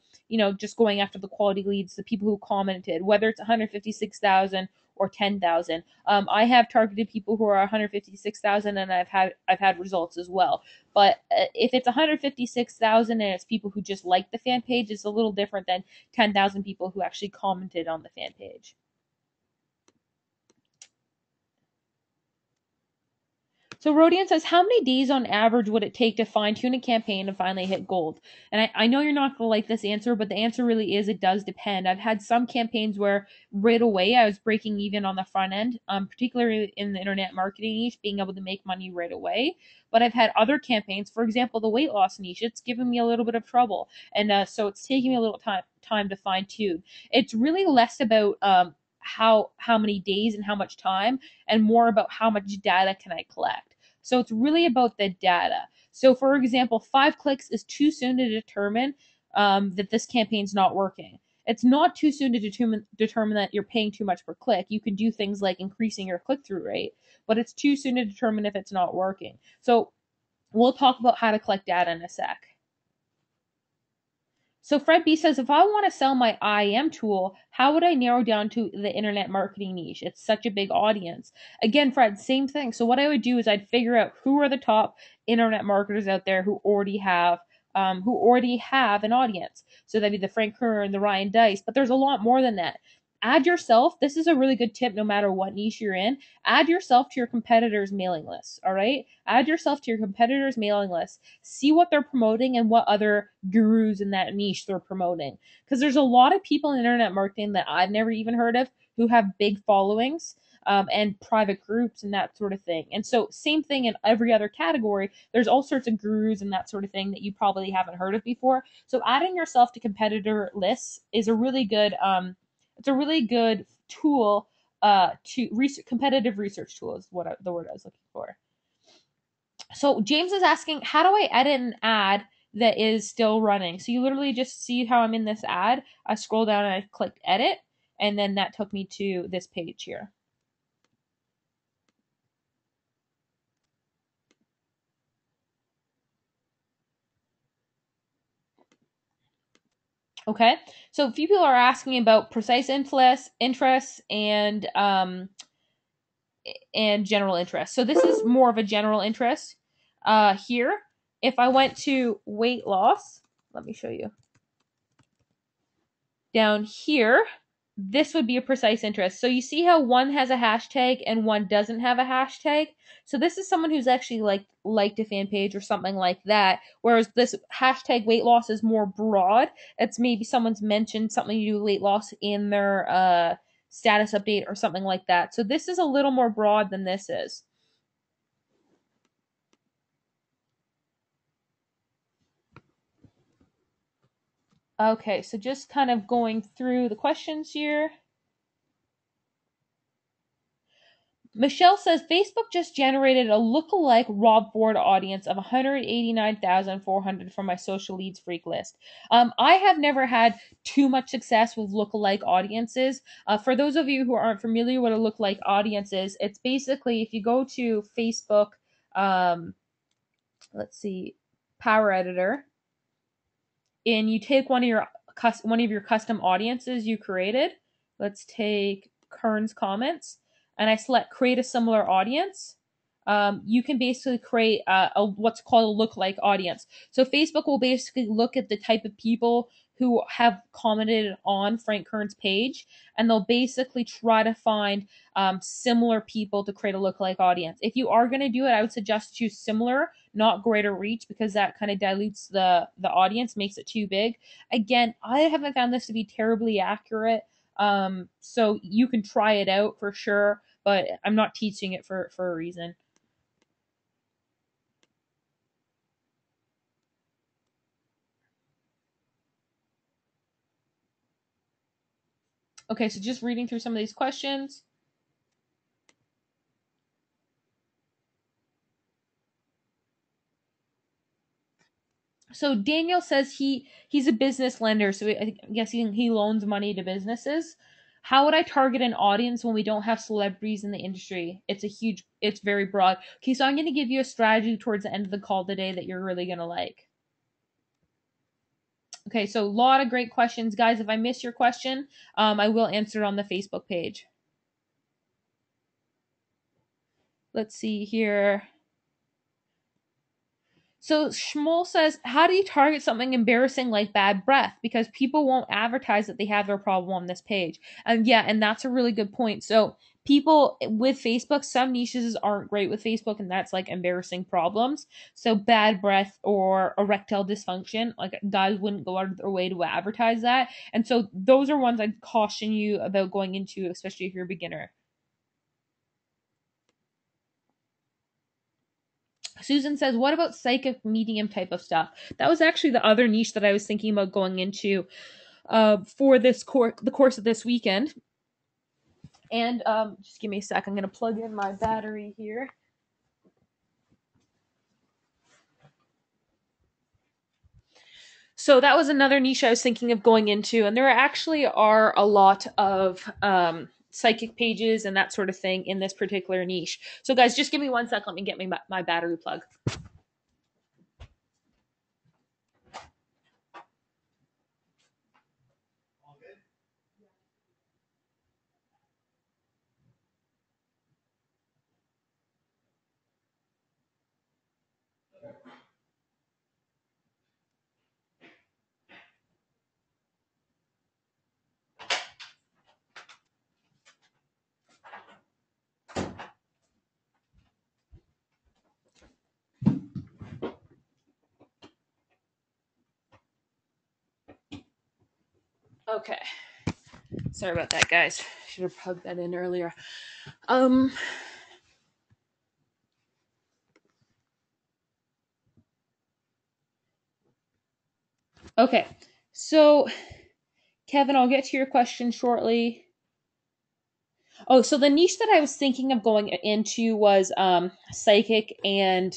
just going after the quality leads, the people who commented, whether it's 156,000 or 10,000. I have targeted people who are 156,000, and I've had results as well. But if it's 156,000 and it's people who just like the fan page, it's a little different than 10,000 people who actually commented on the fan page. So Rodian says, how many days on average would it take to fine tune a campaign and finally hit gold? And I know you're not going to like this answer, but the answer really is it does depend. I've had some campaigns where right away I was breaking even on the front end, particularly in the internet marketing niche, being able to make money right away. But I've had other campaigns, for example, the weight loss niche, it's given me a little bit of trouble. And so it's taking me a little time to fine tune. It's really less about how many days and how much time, and more about how much data can I collect. So it's really about the data. So for example, 5 clicks is too soon to determine that this campaign's not working. It's not too soon to determine that you're paying too much per click. You can do things like increasing your click-through rate, but it's too soon to determine if it's not working. So we'll talk about how to collect data in a sec. So Fred B says, if I want to sell my IM tool, how would I narrow down to the internet marketing niche? It's such a big audience. Again, Fred, same thing. So what I would do is I'd figure out who are the top internet marketers out there who already have an audience. So that'd be the Frank Kern, the Ryan Dice, but there's a lot more than that. Add yourself. This is a really good tip no matter what niche you're in. Add yourself to your competitors' mailing list. All right? Add yourself to your competitors' mailing list. See what they're promoting and what other gurus in that niche they're promoting. Because there's a lot of people in internet marketing that I've never even heard of who have big followings. And private groups and that sort of thing. And so, same thing in every other category. There's all sorts of gurus and that sort of thing that you probably haven't heard of before. So, adding yourself to competitor lists is a really good. It's a really good tool. Competitive research tool is the word I was looking for. So James is asking, how do I edit an ad that is still running? So you literally just see how I'm in this ad. I scroll down and I clicked edit, and then that took me to this page here. Okay, so a few people are asking about precise interests and general interest. So this is more of a general interest. Here, if I went to weight loss, let me show you. Down here, this would be a precise interest. So you see how one has a hashtag and one doesn't have a hashtag? So this is someone who's actually liked a fan page or something like that. Whereas this hashtag weight loss is more broad. It's maybe someone's mentioned something to do with weight loss in their status update or something like that. So this is a little more broad than this is. Okay, so just kind of going through the questions here. Michelle says Facebook just generated a look-alike Rob Ford audience of 189,400 from my social leads freak list. I have never had too much success with look-alike audiences. For those of you who aren't familiar with a look-alike audience is, it's basically if you go to Facebook, let's see, Power Editor, and you take one of your custom audiences you created. Let's take Kern's comments, and I select create a similar audience. You can basically create what's called a lookalike audience. So Facebook will basically look at the type of people who have commented on Frank Kern's page, and they'll basically try to find similar people to create a lookalike audience. If you are going to do it, I would suggest choose similar, not greater reach, because that kind of dilutes the audience, makes it too big. Again, I haven't found this to be terribly accurate. So you can try it out for sure, but I'm not teaching it for a reason. Okay, so just reading through some of these questions. So Daniel says he's a business lender, so I'm guessing he loans money to businesses. How would I target an audience when we don't have celebrities in the industry? It's very broad. Okay, so I'm going to give you a strategy towards the end of the call today that you're really going to like. Okay, so a lot of great questions, guys. If I miss your question, I will answer it on the Facebook page. Let's see here. So Schmoll says, how do you target something embarrassing like bad breath? Because people won't advertise that they have their problem on this page. And yeah, and that's a really good point. So people with Facebook, some niches aren't great with Facebook, and that's like embarrassing problems. So bad breath or erectile dysfunction, like guys wouldn't go out of their way to advertise that. And so those are ones I'd caution you about going into, especially if you're a beginner. Susan says, what about psychic medium type of stuff? That was actually the other niche that I was thinking about going into for the course of this weekend. And just give me a sec. I'm going to plug in my battery here. So that was another niche I was thinking of going into, and there actually are a lot of psychic pages and that sort of thing in this particular niche. So guys, just give me 1 sec. Let me get my battery plug. Okay. Sorry about that, guys. Should have plugged that in earlier. Um. Okay. So, Kevin, I'll get to your question shortly. Oh, so the niche that I was thinking of going into was psychic and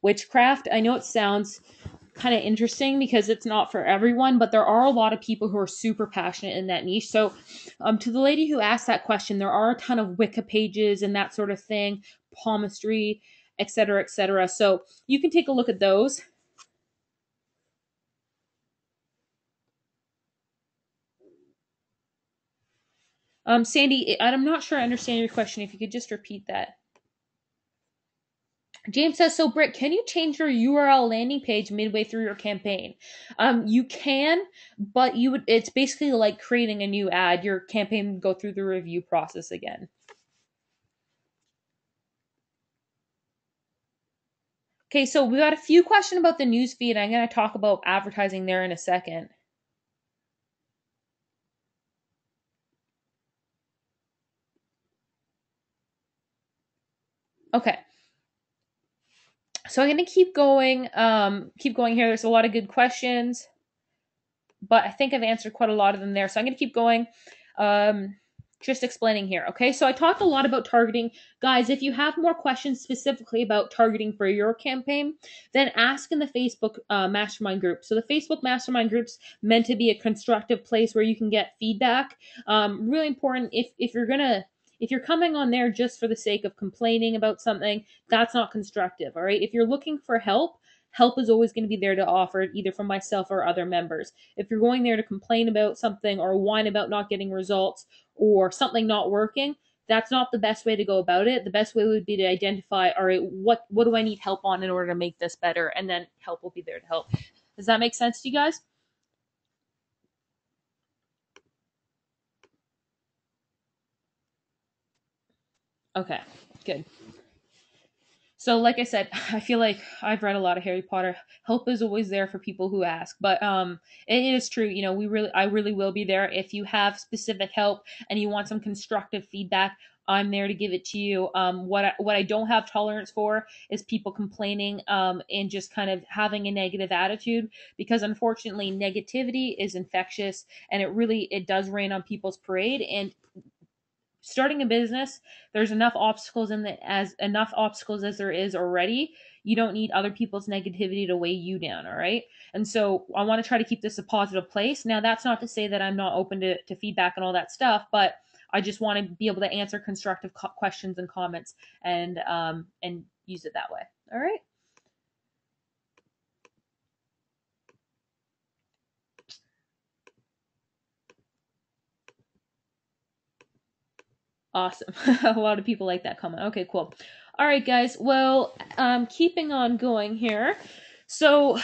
witchcraft. I know it sounds kind of interesting because it's not for everyone, but there are a lot of people who are super passionate in that niche. So, to the lady who asked that question, there are a ton of Wicca pages and that sort of thing, palmistry, etc., etc. So you can take a look at those. Sandy, I'm not sure I understand your question. If you could just repeat that. James says, so Britt, can you change your URL landing page midway through your campaign? You can, but it's basically like creating a new ad. Your campaign would go through the review process again. Okay, so we got a few questions about the newsfeed. I'm going to talk about advertising there in a second. Okay. So I'm going to keep going. Keep going here. There's a lot of good questions, but I think I've answered quite a lot of them there. So I'm going to keep going. Just explaining here. Okay, so I talked a lot about targeting. Guys, if you have more questions specifically about targeting for your campaign, then ask in the Facebook mastermind group. So the Facebook mastermind group's meant to be a constructive place where you can get feedback. Really important if you're coming on there just for the sake of complaining about something, that's not constructive. All right, if you're looking for help is always going to be there to offer, either from myself or other members. If you're going there to complain about something or whine about not getting results or something not working, that's not the best way to go about it. The best way would be to identify, all right, what do I need help on in order to make this better? And then help will be there to help. Does that make sense to you guys? Okay, good. So, like I said, I feel like I've read a lot of Harry Potter. Help is always there for people who ask, but it is true. You know, I really will be there if you have specific help and you want some constructive feedback. I'm there to give it to you. What I don't have tolerance for is people complaining and just kind of having a negative attitude, because unfortunately negativity is infectious and it does rain on people's parade. And starting a business, there's enough obstacles as there is already. You don't need other people's negativity to weigh you down. All right, and so I want to try to keep this a positive place. Now, that's not to say that I'm not open to feedback and all that stuff, but I just want to be able to answer constructive questions and comments and use it that way. All right. Awesome. A lot of people like that comment. Okay, cool. All right, guys. Well, keeping on going here. So,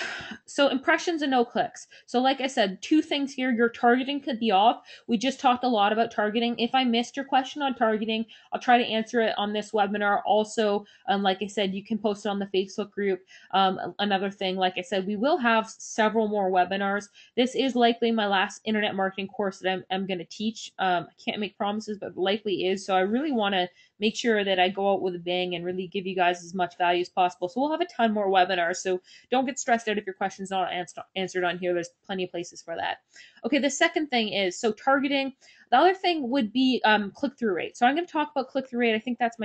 so impressions and no clicks. So, like I said, two things here. Your targeting could be off. We just talked a lot about targeting. If I missed your question on targeting, I'll try to answer it on this webinar. Also, like I said, you can post it on the Facebook group. Another thing, like I said, we will have several more webinars. This is likely my last internet marketing course that I'm going to teach. I can't make promises, but likely is. So I really want to make sure that I go out with a bang and really give you guys as much value as possible. So we'll have a ton more webinars. So don't get stressed out if your question's not answered on here. There's plenty of places for that. Okay, the second thing is, so targeting. The other thing would be click-through rate. So I'm going to talk about click-through rate. I think that's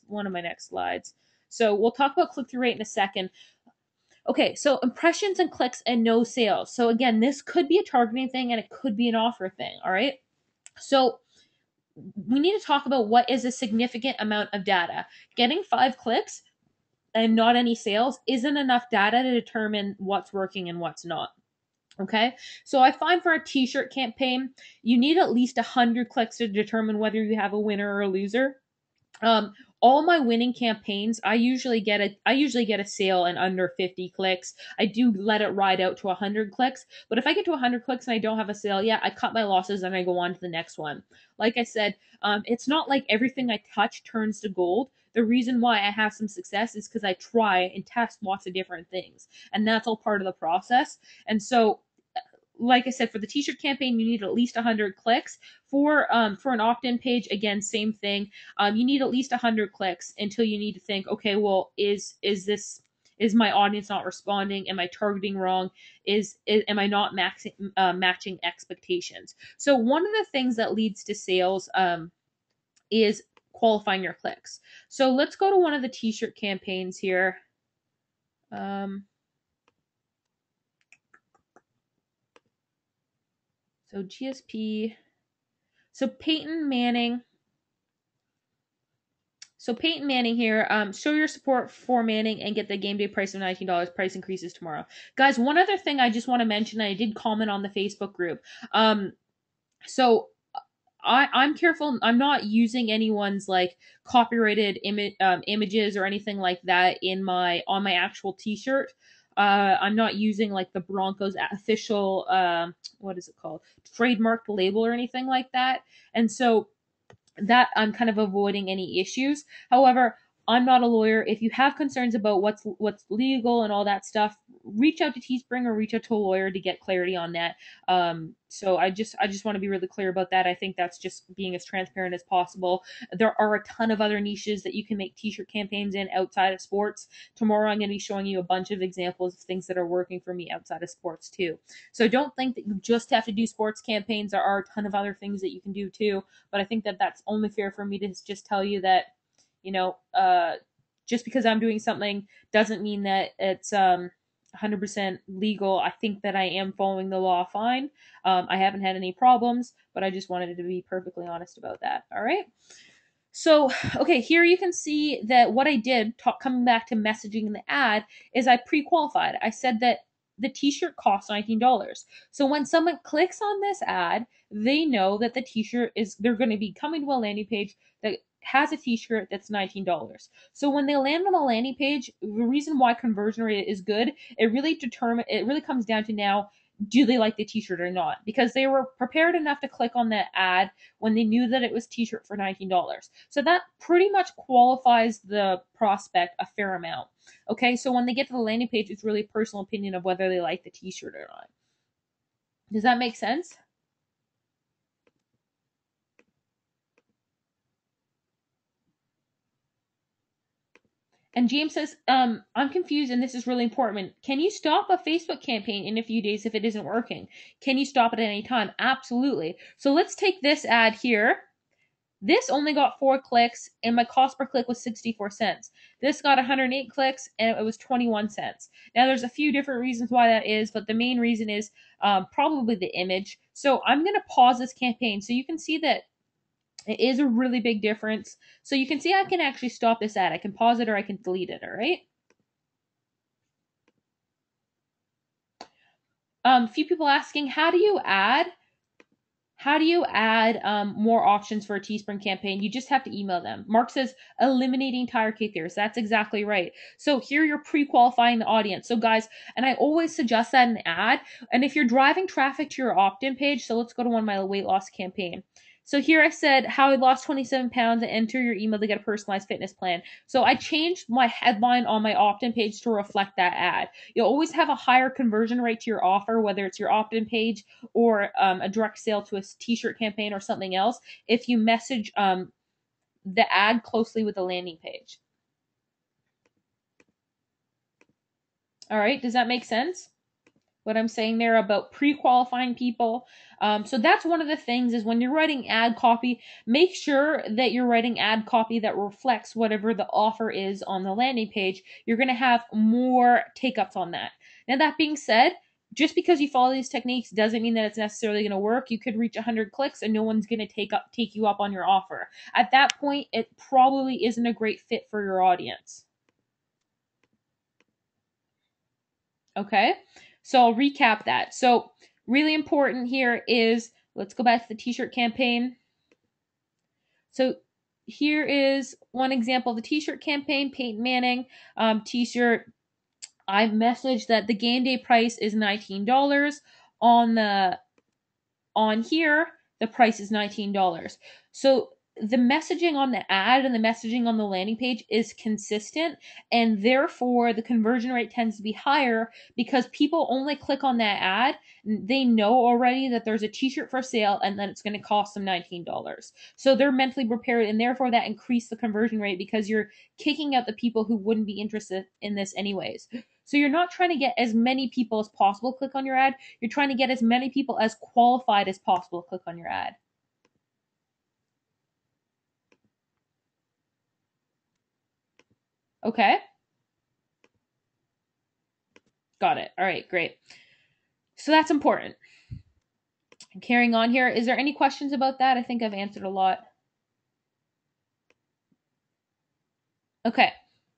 one of my next slides. So we'll talk about click-through rate in a second. Okay, so impressions and clicks and no sales. So again, this could be a targeting thing and it could be an offer thing, all right? So we need to talk about what is a significant amount of data. Getting 5 clicks and not any sales isn't enough data to determine what's working and what's not. Okay, so I find for a t-shirt campaign, you need at least 100 clicks to determine whether you have a winner or a loser. Um, all my winning campaigns, I usually get a sale in under 50 clicks. I do let it ride out to 100 clicks, but if I get to 100 clicks and I don't have a sale, yeah, I cut my losses and I go on to the next one. Like I said, it's not like everything I touch turns to gold. The reason why I have some success is because I try and test lots of different things, and that's all part of the process. And so, like I said, for the t-shirt campaign, you need at least 100 clicks. For an opt-in page, again, same thing. You need at least 100 clicks until you need to think, okay, well, is my audience not responding? Am I targeting wrong? Am I not matching expectations? So one of the things that leads to sales is qualifying your clicks. So let's go to one of the t-shirt campaigns here. So GSP. So Peyton Manning. So Peyton Manning here. Show your support for Manning and get the game day price of $19. Price increases tomorrow, guys. One other thing I just want to mention. I did comment on the Facebook group. So I'm careful. I'm not using anyone's like copyrighted images or anything like that on my actual T-shirt. I'm not using like the Broncos official what is it called, trademarked label or anything like that. And so that I'm kind of avoiding any issues. However, I'm not a lawyer. If you have concerns about what's legal and all that stuff, reach out to Teespring or reach out to a lawyer to get clarity on that. So I just want to be really clear about that. I think that's just being as transparent as possible. There are a ton of other niches that you can make t-shirt campaigns in outside of sports. Tomorrow I'm going to be showing you a bunch of examples of things that are working for me outside of sports too. So don't think that you just have to do sports campaigns. There are a ton of other things that you can do too. But I think that that's only fair for me to just tell you that, you know, just because I'm doing something doesn't mean that it's 100% legal. I think that I am following the law fine. I haven't had any problems, but I just wanted to be perfectly honest about that. All right. So, okay, here you can see that what I did, coming back to messaging in the ad, is I pre-qualified. I said that the t-shirt costs $19. So when someone clicks on this ad, they know that the t-shirt they're going to be coming to a landing page that has a t-shirt that's $19. So when they land on the landing page, the reason why conversion rate is good, it really comes down to now, do they like the t-shirt or not? Because they were prepared enough to click on that ad when they knew that it was t-shirt for $19. So that pretty much qualifies the prospect a fair amount. Okay, so when they get to the landing page, it's really personal opinion of whether they like the t-shirt or not. Does that make sense? And James says, I'm confused and this is really important. Can you stop a Facebook campaign in a few days if it isn't working? Can you stop it at any time? Absolutely. So let's take this ad here. This only got 4 clicks and my cost per click was 64 cents. This got 108 clicks and it was 21 cents. Now there's a few different reasons why that is, but the main reason is probably the image. So I'm going to pause this campaign so you can see that it is a really big difference. So you can see I can actually stop this ad. I can pause it or I can delete it, all right? Few people asking, how do you add more options for a Teespring campaign? You just have to email them. Mark says eliminating tire kickers. That's exactly right. So here you're pre-qualifying the audience. So guys, and I always suggest that in the ad. And if you're driving traffic to your opt-in page, so let's go to one of my weight loss campaign. So here I said how I lost 27 pounds and enter your email to get a personalized fitness plan. So I changed my headline on my opt-in page to reflect that ad. You'll always have a higher conversion rate to your offer, whether it's your opt-in page or a direct sale to a t-shirt campaign or something else, if you message the ad closely with the landing page. All right, does that make sense? what I'm saying there about pre-qualifying people. So that's one of the things is when you're writing ad copy, make sure that you're writing ad copy that reflects whatever the offer is on the landing page. You're going to have more take-ups on that. Now, that being said, just because you follow these techniques doesn't mean that it's necessarily going to work. You could reach 100 clicks and no one's going to take you up on your offer. At that point, it probably isn't a great fit for your audience. Okay? So I'll recap that. So, really important here is let's go back to the t-shirt campaign. So, here is one example of the t-shirt campaign, Peyton Manning t-shirt. I messaged that the game day price is $19 on here, the price is $19. So the messaging on the ad and the messaging on the landing page is consistent, and therefore the conversion rate tends to be higher because people only click on that ad. They know already that there's a t-shirt for sale and that it's going to cost them $19. So they're mentally prepared, and therefore that increased the conversion rate because you're kicking out the people who wouldn't be interested in this anyways. So you're not trying to get as many people as possible click on your ad. You're trying to get as many people as qualified as possible to click on your ad. Okay? Got it. All right, great. So that's important. Carrying on here, is there any questions about that? I think I've answered a lot. Okay.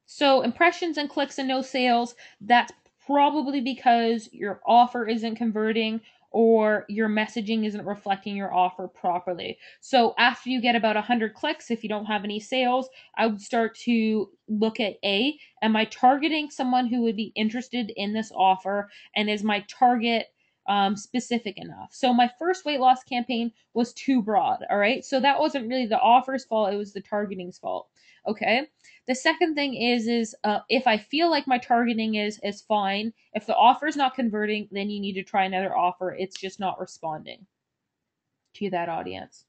So impressions and clicks and no sales, that's probably because your offer isn't converting or your messaging isn't reflecting your offer properly. So after you get about 100 clicks, if you don't have any sales, I would start to look at am I targeting someone who would be interested in this offer? And is my target specific enough? So my first weight loss campaign was too broad. All right. So that wasn't really the offer's fault. It was the targeting's fault. Okay. The second thing is if I feel like my targeting is fine, if the offer is not converting, then you need to try another offer. It's just not responding to that audience.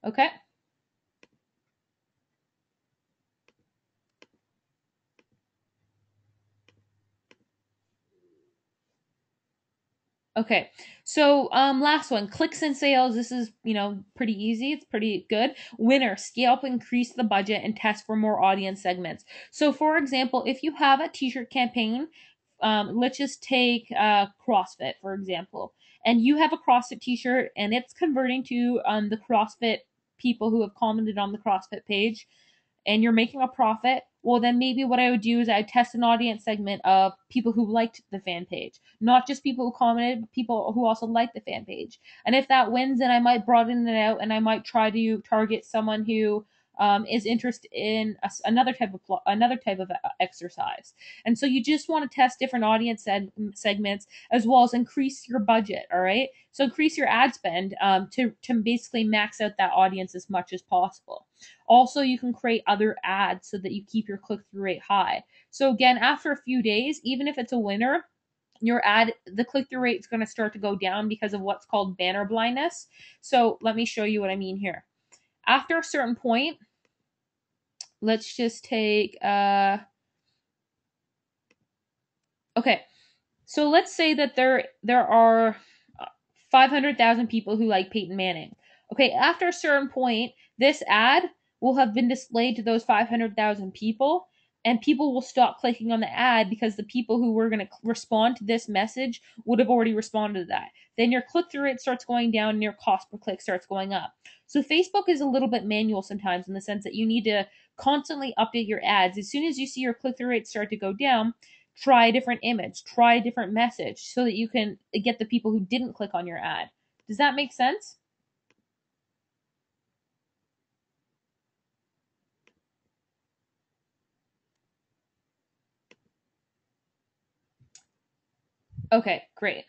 Okay. Okay. So last one, clicks and sales. This is, pretty easy. It's pretty good. Winner, scale up, increase the budget and test for more audience segments. So for example, if you have a t-shirt campaign, let's just take CrossFit, for example, and you have a CrossFit t-shirt and it's converting to the CrossFit people who have commented on the CrossFit page, and you're making a profit, well, then maybe what I would do is I'd test an audience segment of people who liked the fan page, not just people who commented, but people who also liked the fan page. And if that wins, then I might broaden it out and I might try to target someone who is interested in another type of exercise. And so you just want to test different audience segments as well as increase your budget. All right, so increase your ad spend to basically max out that audience as much as possible. Also, you can create other ads so that you keep your click through rate high. So again, after a few days, even if it's a winner, the click through rate is going to start to go down because of what's called banner blindness. So let me show you what I mean here. After a certain point, let's just take okay. So let's say that there are 500,000 people who like Peyton Manning. Okay, after a certain point, this ad will have been displayed to those 500,000 people, and people will stop clicking on the ad because the people who were going to respond to this message would have already responded to that. Then your click through rate starts going down and your cost per click starts going up. So Facebook is a little bit manual sometimes in the sense that you need to constantly update your ads. As soon as you see your click through rate start to go down, try a different image, try a different message so that you can get the people who didn't click on your ad. Does that make sense? Okay, great.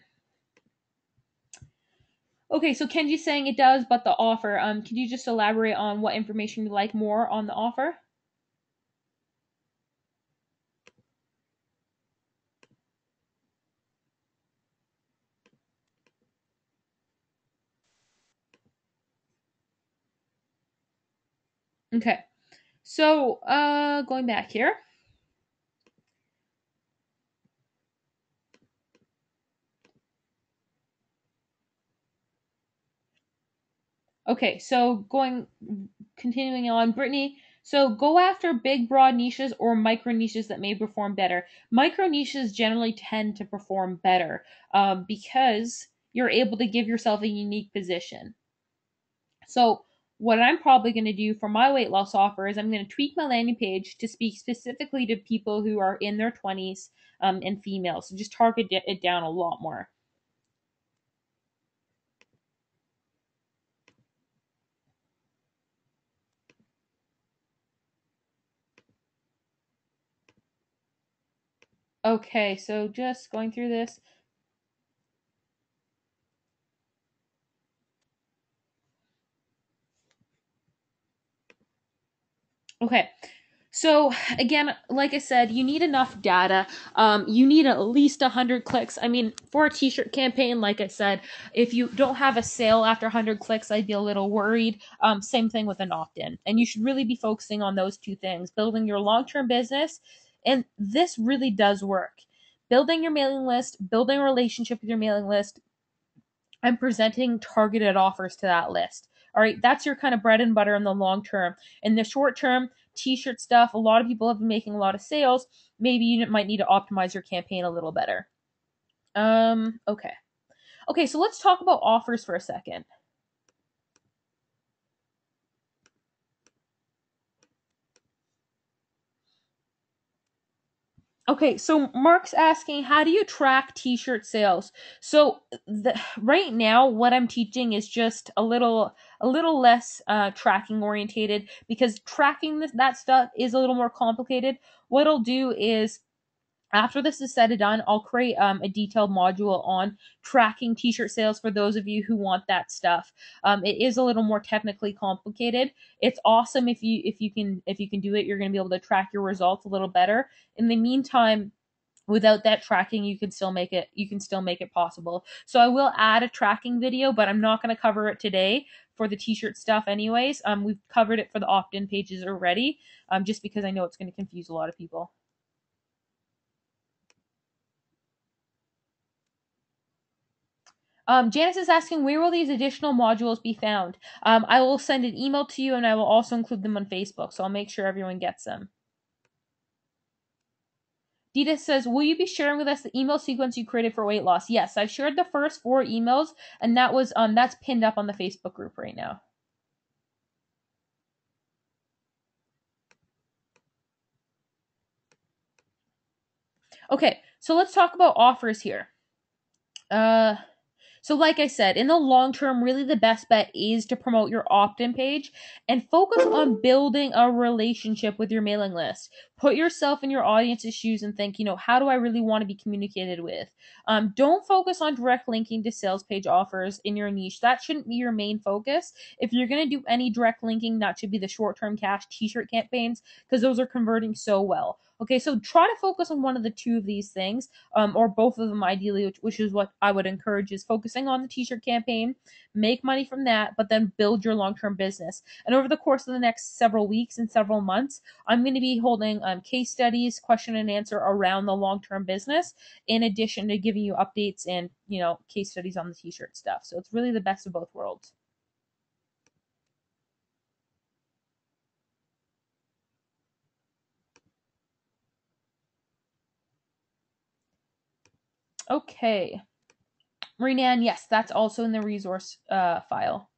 Okay, so Kenji's saying it does, but the offer. Can you just elaborate on what information you like more on the offer? Okay. So, going back here. Okay, so continuing on, Brittany. So go after big, broad niches or micro niches that may perform better. Micro niches generally tend to perform better because you're able to give yourself a unique position. So what I'm probably going to do for my weight loss offer is I'm going to tweak my landing page to speak specifically to people who are in their 20s and females. So just target it down a lot more. Okay, so just going through this. Okay. So again, like I said, you need enough data. You need at least 100 clicks. I mean, for a t-shirt campaign, like I said, if you don't have a sale after 100 clicks, I'd be a little worried. Same thing with an opt-in. And you should really be focusing on those two things, building your long-term business. And this really does work. Building your mailing list, building a relationship with your mailing list, and presenting targeted offers to that list. All right, that's your kind of bread and butter in the long term. In the short term, t-shirt stuff, a lot of people have been making a lot of sales. Maybe you might need to optimize your campaign a little better. Okay. Okay, so let's talk about offers for a second. Okay, so Mark's asking, how do you track t-shirt sales? So right now, what I'm teaching is just a little less tracking orientated because tracking that stuff is a little more complicated. What I'll do is after this is said and done, I'll create a detailed module on tracking t-shirt sales for those of you who want that stuff. It is a little more technically complicated. It's awesome if you can do it. You're going to be able to track your results a little better. In the meantime, without that tracking, you can still make it possible. So I will add a tracking video, but I'm not going to cover it today for the t-shirt stuff anyways. We've covered it for the opt-in pages already, just because I know it's going to confuse a lot of people. Janice is asking, where will these additional modules be found? I will send an email to you and I will also include them on Facebook, so I'll make sure everyone gets them. Dita says, will you be sharing with us the email sequence you created for weight loss? Yes, I've shared the first 4 emails, and that's pinned up on the Facebook group right now. Okay, so let's talk about offers here. Uh, So, like I said, in the long term, really the best bet is to promote your opt in page and focus on building a relationship with your mailing list. Put yourself in your audience's shoes and think, how do I really want to be communicated with? Don't focus on direct linking to sales page offers in your niche. That shouldn't be your main focus. If you're going to do any direct linking, that should be the short term cash t shirt campaigns because those are converting so well. Okay, so try to focus on one of the two of these things, or both of them ideally, which is what I would encourage is focusing on the t-shirt campaign, make money from that, but then build your long-term business. And over the course of the next several weeks and several months, I'm going to be holding case studies, question and answer around the long-term business, in addition to giving you updates and case studies on the t-shirt stuff. So it's really the best of both worlds. Okay. Renan, yes, that's also in the resource file.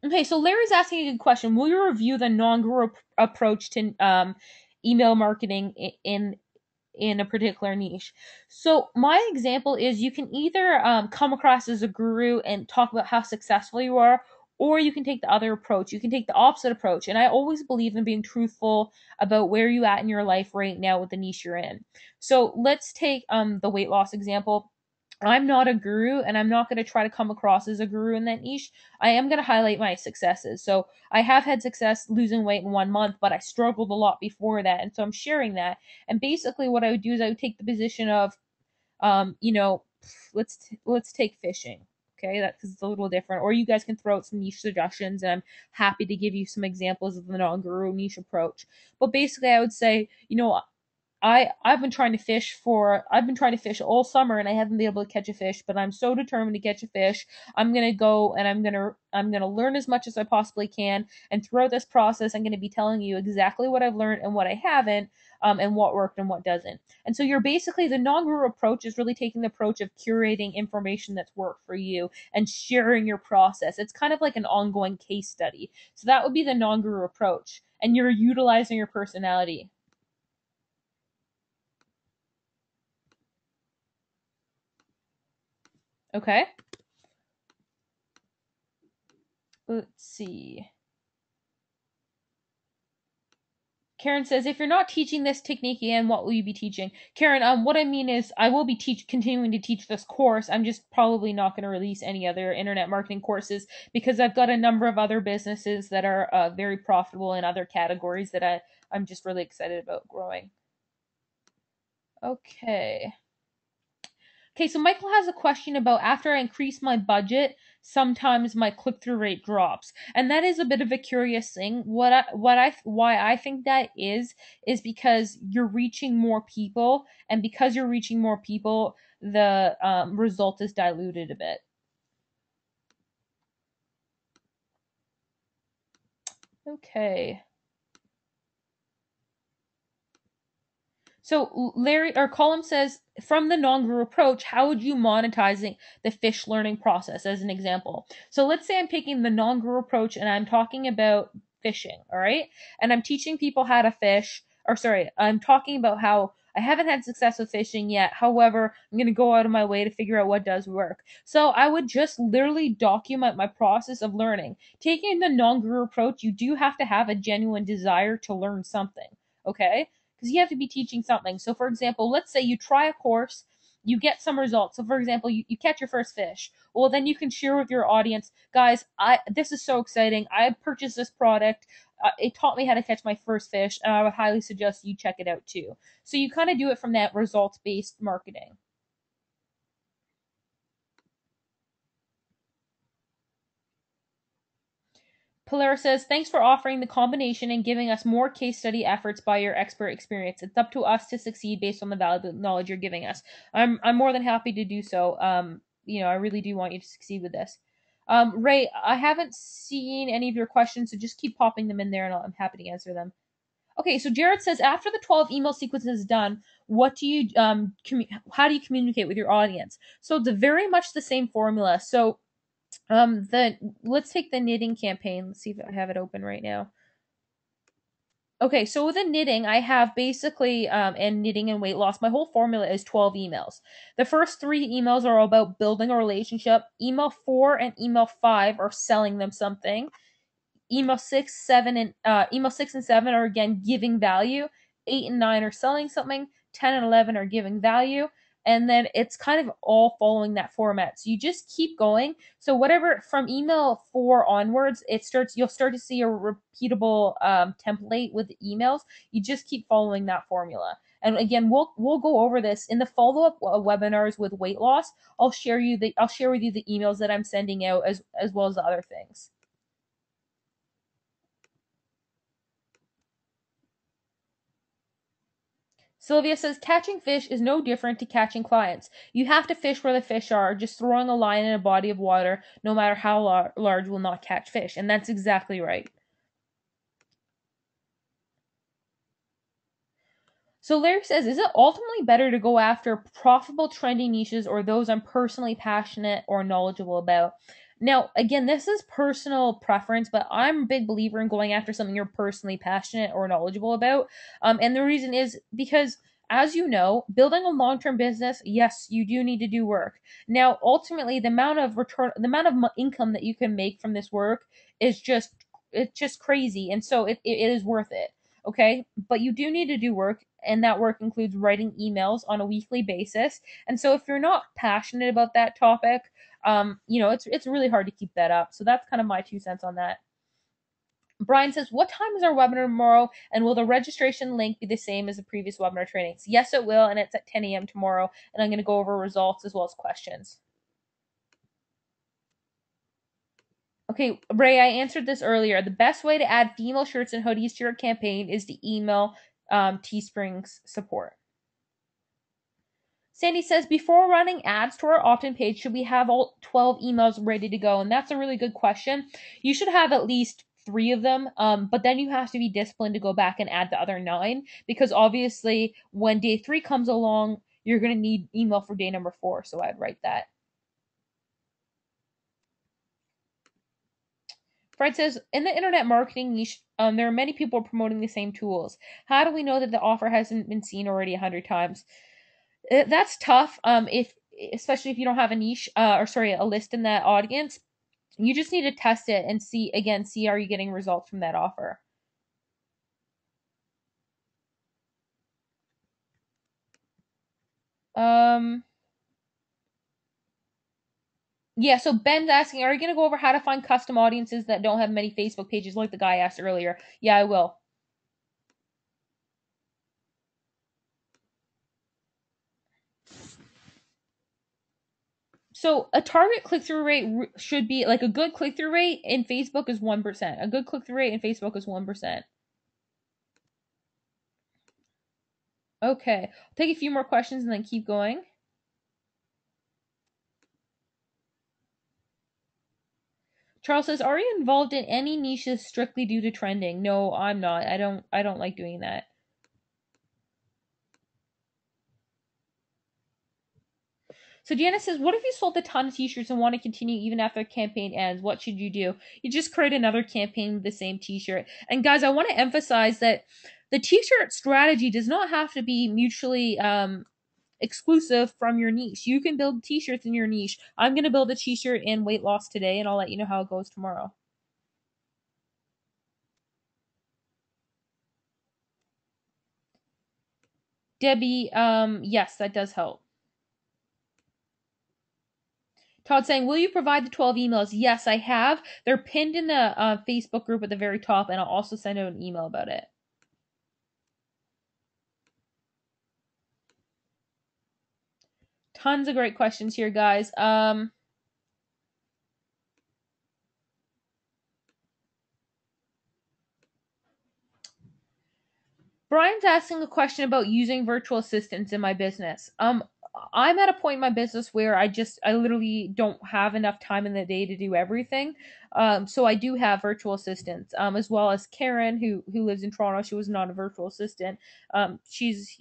Okay, so Larry's asking a good question. Will you review the non-guru approach to email marketing in a particular niche? So my example is you can either come across as a guru and talk about how successful you are, or you can take the other approach. You can take the opposite approach. And I always believe in being truthful about where you at in your life right now with the niche you're in. So let's take the weight loss example. I'm not a guru and I'm not going to try to come across as a guru in that niche. I am going to highlight my successes. So I have had success losing weight in 1 month, but I struggled a lot before that. And so I'm sharing that. And basically what I would do is I would take the position of, um, you know, let's take fishing. Okay, that's because it's a little different. Or you guys can throw out some niche suggestions, and I'm happy to give you some examples of the non-guru niche approach. But basically, I would say, I've been trying to fish all summer and I haven't been able to catch a fish, but I'm so determined to catch a fish. I'm gonna go and I'm gonna learn as much as I possibly can, and throughout this process, I'm gonna be telling you exactly what I've learned and what I haven't, and what worked and what doesn't. And so you're basically, the non-guru approach is really taking the approach of curating information that's worked for you and sharing your process. It's kind of like an ongoing case study. So that would be the non-guru approach, and you're utilizing your personality. Okay. Let's see. Karen says, if you're not teaching this technique again, what will you be teaching? Karen, what I mean is I will be continuing to teach this course. I'm just probably not going to release any other internet marketing courses because I've got a number of other businesses that are very profitable in other categories that I'm just really excited about growing. Okay. Okay, so Michael has a question about, after I increase my budget, sometimes my click-through rate drops. And that is a bit of a curious thing. Why I think that is because you're reaching more people, and because you're reaching more people, the result is diluted a bit. Okay. So Larry or Column says, from the non-guru approach, how would you monetizing the fish learning process as an example? So let's say I'm taking the non-guru approach and I'm talking about fishing, all right? And I'm teaching people how to fish, or sorry, I'm talking about how I haven't had success with fishing yet. However, I'm going to go out of my way to figure out what does work. So I would just literally document my process of learning. Taking the non-guru approach, you do have to have a genuine desire to learn something, okay? Because you have to be teaching something. So, for example, let's say you try a course, you get some results. So, for example, you catch your first fish. Well, then you can share with your audience, guys, this is so exciting. I purchased this product. It taught me how to catch my first fish, and I would highly suggest you check it out too. So you kind of do it from that results based marketing. Polaris says, thanks for offering the combination and giving us more case study efforts by your expert experience. It's up to us to succeed based on the valuable knowledge you're giving us. I'm more than happy to do so. I really do want you to succeed with this. Ray, I haven't seen any of your questions, so just keep popping them in there and I'm happy to answer them. Okay, so Jared says, after the 12 email sequences is done, what do you how do you communicate with your audience? So it's very much the same formula. So the let's take the knitting campaign. Let's see if I have it open right now. Okay, so with the knitting, I have basically and knitting and weight loss. My whole formula is 12 emails. The first three emails are about building a relationship. Email 4 and email 5 are selling them something. Email 6 and 7 are again giving value. 8 and 9 are selling something. 10 and 11 are giving value, and then it's kind of all following that format. So you just keep going. So whatever from email 4 onwards, you'll start to see a repeatable template with the emails. You just keep following that formula. And again, we'll go over this in the follow up webinars with weight loss. I'll share with you the emails that I'm sending out as well as the other things. Sylvia says, catching fish is no different to catching clients. You have to fish where the fish are. Just throwing a line in a body of water, no matter how large, will not catch fish. And that's exactly right. So Larry says, is it ultimately better to go after profitable, trendy niches or those I'm personally passionate or knowledgeable about? Now, again, this is personal preference, but I'm a big believer in going after something you're personally passionate or knowledgeable about. And the reason is because, as you know, building a long-term business, yes, you do need to do work. Now, ultimately, the amount of return, the amount of income that you can make from this work is just crazy, and so it is worth it. Okay, but you do need to do work, and that work includes writing emails on a weekly basis. And so if you're not passionate about that topic, it's really hard to keep that up. So that's kind of my 2 cents on that. Brian says, what time is our webinar tomorrow? And will the registration link be the same as the previous webinar trainings? Yes, it will. And it's at 10 a.m. tomorrow. And I'm going to go over results as well as questions. Okay, Ray, I answered this earlier. The best way to add female shirts and hoodies to your campaign is to email Teespring's support. Sandy says, before running ads to our opt-in page, should we have all 12 emails ready to go? And that's a really good question. You should have at least 3 of them, but then you have to be disciplined to go back and add the other 9, because obviously when day 3 comes along, you're going to need email for day number 4, so I'd write that. Fred says, in the internet marketing niche, there are many people promoting the same tools. How do we know that the offer hasn't been seen already 100 times? That's tough. If especially if you don't have a niche, a list in that audience, you just need to test it and see are you getting results from that offer. Yeah, so Ben's asking, are you going to go over how to find custom audiences that don't have many Facebook pages like the guy asked earlier? Yeah, I will. So a target click-through rate should be like a good click-through rate in Facebook is 1%. A good click-through rate in Facebook is 1%. Okay, I'll take a few more questions and then keep going. Charles says, "Are you involved in any niches strictly due to trending?" No, I'm not. I don't like doing that. So Deanna says, "What if you sold a ton of t-shirts and want to continue even after the campaign ends? What should you do?" You just create another campaign with the same t-shirt. And guys, I want to emphasize that the t-shirt strategy does not have to be mutually exclusive from your niche. You can build t-shirts in your niche. I'm going to build a t-shirt in weight loss today, and I'll let you know how it goes tomorrow. Debbie, yes, that does help. Todd saying, will you provide the 12 emails? Yes, I have. They're pinned in the Facebook group at the very top, and I'll also send out an email about it. Tons of great questions here, guys. Brian's asking a question about using virtual assistants in my business. I'm at a point in my business where I literally don't have enough time in the day to do everything. So I do have virtual assistants, as well as Karen, who lives in Toronto. She was not a virtual assistant. She's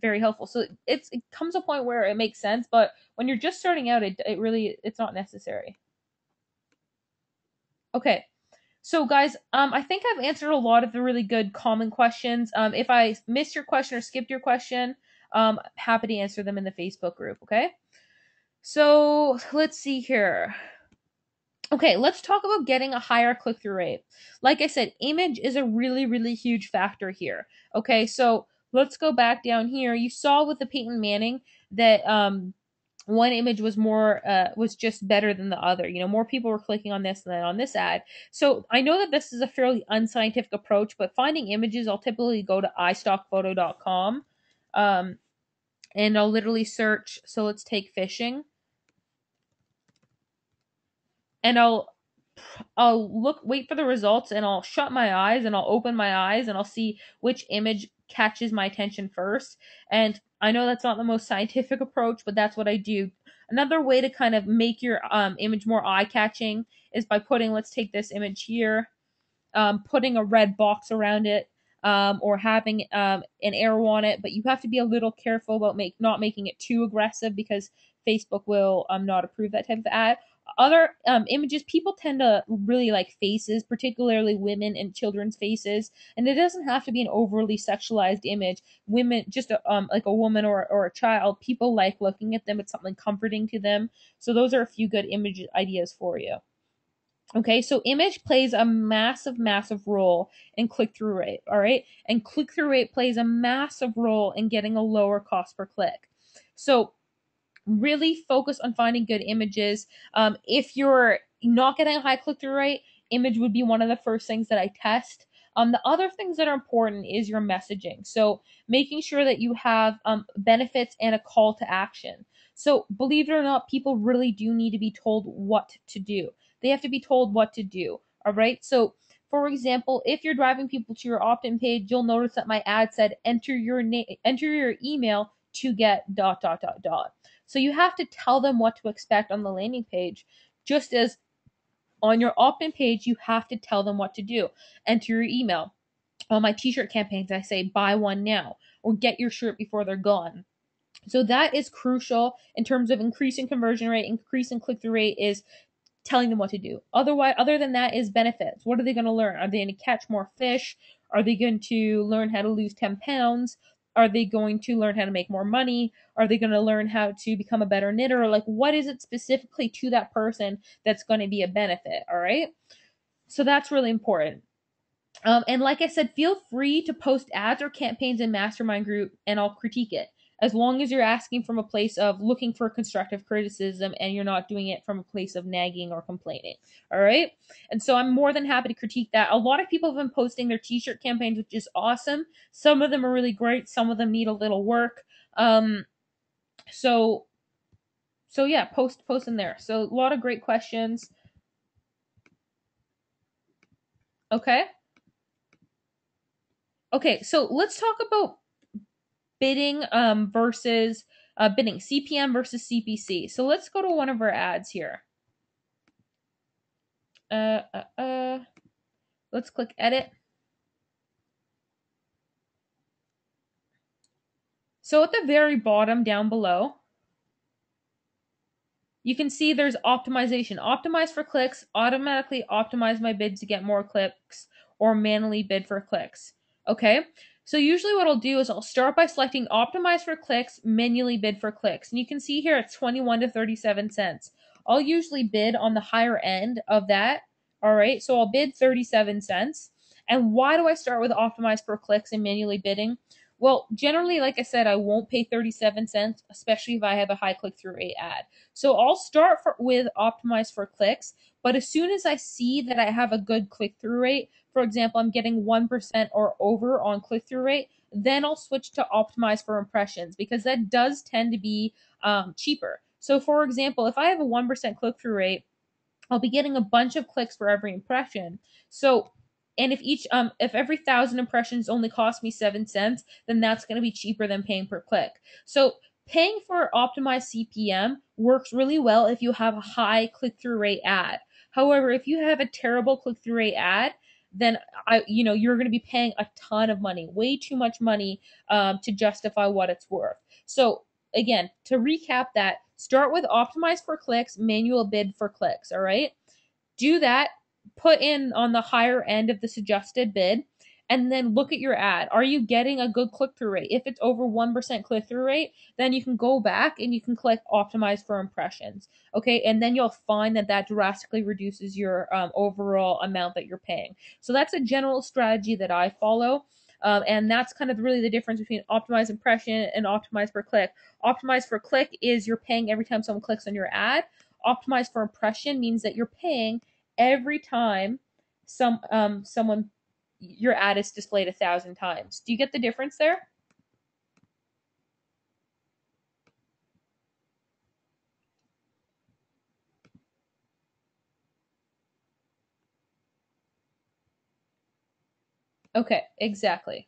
very helpful. So it comes a point where it makes sense, but when you're just starting out, it's not necessary. Okay. So, guys, I think I've answered a lot of the really good common questions. If I missed your question or skipped your question, happy to answer them in the Facebook group. Okay. So let's see here. Okay, let's talk about getting a higher click through rate. Like I said, image is a really, really huge factor here. Okay, so let's go back down here. You saw with the Peyton Manning that one image was just better than the other. More people were clicking on this than on this ad. So I know that this is a fairly unscientific approach, but finding images, I'll typically go to istockphoto.com, and I'll literally search. So let's take fishing, and I'll wait for the results, and I'll shut my eyes and I'll open my eyes and I'll see which image catches my attention first. And I know that's not the most scientific approach, but that's what I do. Another way to kind of make your image more eye catching is by let's take this image here, putting a red box around it, or having an arrow on it. But you have to be a little careful about not making it too aggressive, because Facebook will not approve that type of ad. Other images, people tend to really like faces, particularly women and children's faces, and it doesn't have to be an overly sexualized image. Women, just like a woman or a child, people like looking at them. It's something comforting to them. So those are a few good image ideas for you. Okay, so image plays a massive, massive role in click through rate. All right, and click through rate plays a massive role in getting a lower cost per click. So really focus on finding good images. If you're not getting a high click through rate, image would be one of the first things that I test. The other things that are important is your messaging. So making sure that you have benefits and a call to action. So believe it or not, people really do need to be told what to do. They have to be told what to do. All right. So For example, if you're driving people to your opt-in page, you'll notice that my ad said enter your email to get dot dot dot dot. So you have to tell them what to expect on the landing page, just as on your opt-in page, you have to tell them what to do. Enter your email. On my t-shirt campaigns, I say buy one now or get your shirt before they're gone. So that is crucial in terms of increasing conversion rate, increasing click-through rate is telling them what to do. Otherwise, other than that is benefits. What are they going to learn? Are they going to catch more fish? Are they going to learn how to lose 10 pounds? Are they going to learn how to make more money? Are they going to learn how to become a better knitter? Like, what is it specifically to that person that's going to be a benefit? All right. So that's really important. And like I said, feel free to post ads or campaigns in Mastermind group and I'll critique it. As long as you're asking from a place of looking for constructive criticism and you're not doing it from a place of nagging or complaining. All right. And so I'm more than happy to critique that. A lot of people have been posting their t shirt campaigns, which is awesome. Some of them are really great, some of them need a little work. Um, so so yeah, post in there. So a lot of great questions. Okay. Okay, so let's talk about bidding versus bidding CPM versus CPC. So let's go to one of our ads here. Uh, uh, uh, let's click edit. So at the very bottom down below, you can see there's optimization. Optimize for clicks, automatically optimize my bid to get more clicks, or manually bid for clicks. Okay, so usually what I'll do is I'll start by selecting optimize for clicks, manually bid for clicks. And you can see here it's 21 to 37 cents. I'll usually bid on the higher end of that. All right, so I'll bid 37 cents. And why do I start with optimize for clicks and manually bidding? Well, generally, like I said, I won't pay 37 cents, especially if I have a high click-through rate ad. So I'll start with optimize for clicks, but as soon as I see that I have a good click-through rate, for example, I'm getting 1% or over on click-through rate, then I'll switch to optimize for impressions because that does tend to be cheaper. So for example, if I have a 1% click-through rate, I'll be getting a bunch of clicks for every impression. So, and if every 1,000 impressions only cost me 7 cents, then that's going to be cheaper than paying per click. So paying for optimized CPM works really well if you have a high click-through rate ad. However, if you have a terrible click-through rate ad, then you're going to be paying a ton of money, way too much money to justify what it's worth. So again, to recap that, start with optimize for clicks, manual bid for clicks, all right? Do that, put in on the higher end of the suggested bid, and then look at your ad. Are you getting a good click-through rate? If it's over 1% click-through rate, then you can go back and you can click optimize for impressions, okay? And then you'll find that that drastically reduces your overall amount that you're paying. So that's a general strategy that I follow. And that's kind of really the difference between optimize impression and optimize per click. Optimize for click is you're paying every time someone clicks on your ad. Optimize for impression means that you're paying every time someone your ad is displayed 1,000 times. Do you get the difference there? Okay, exactly.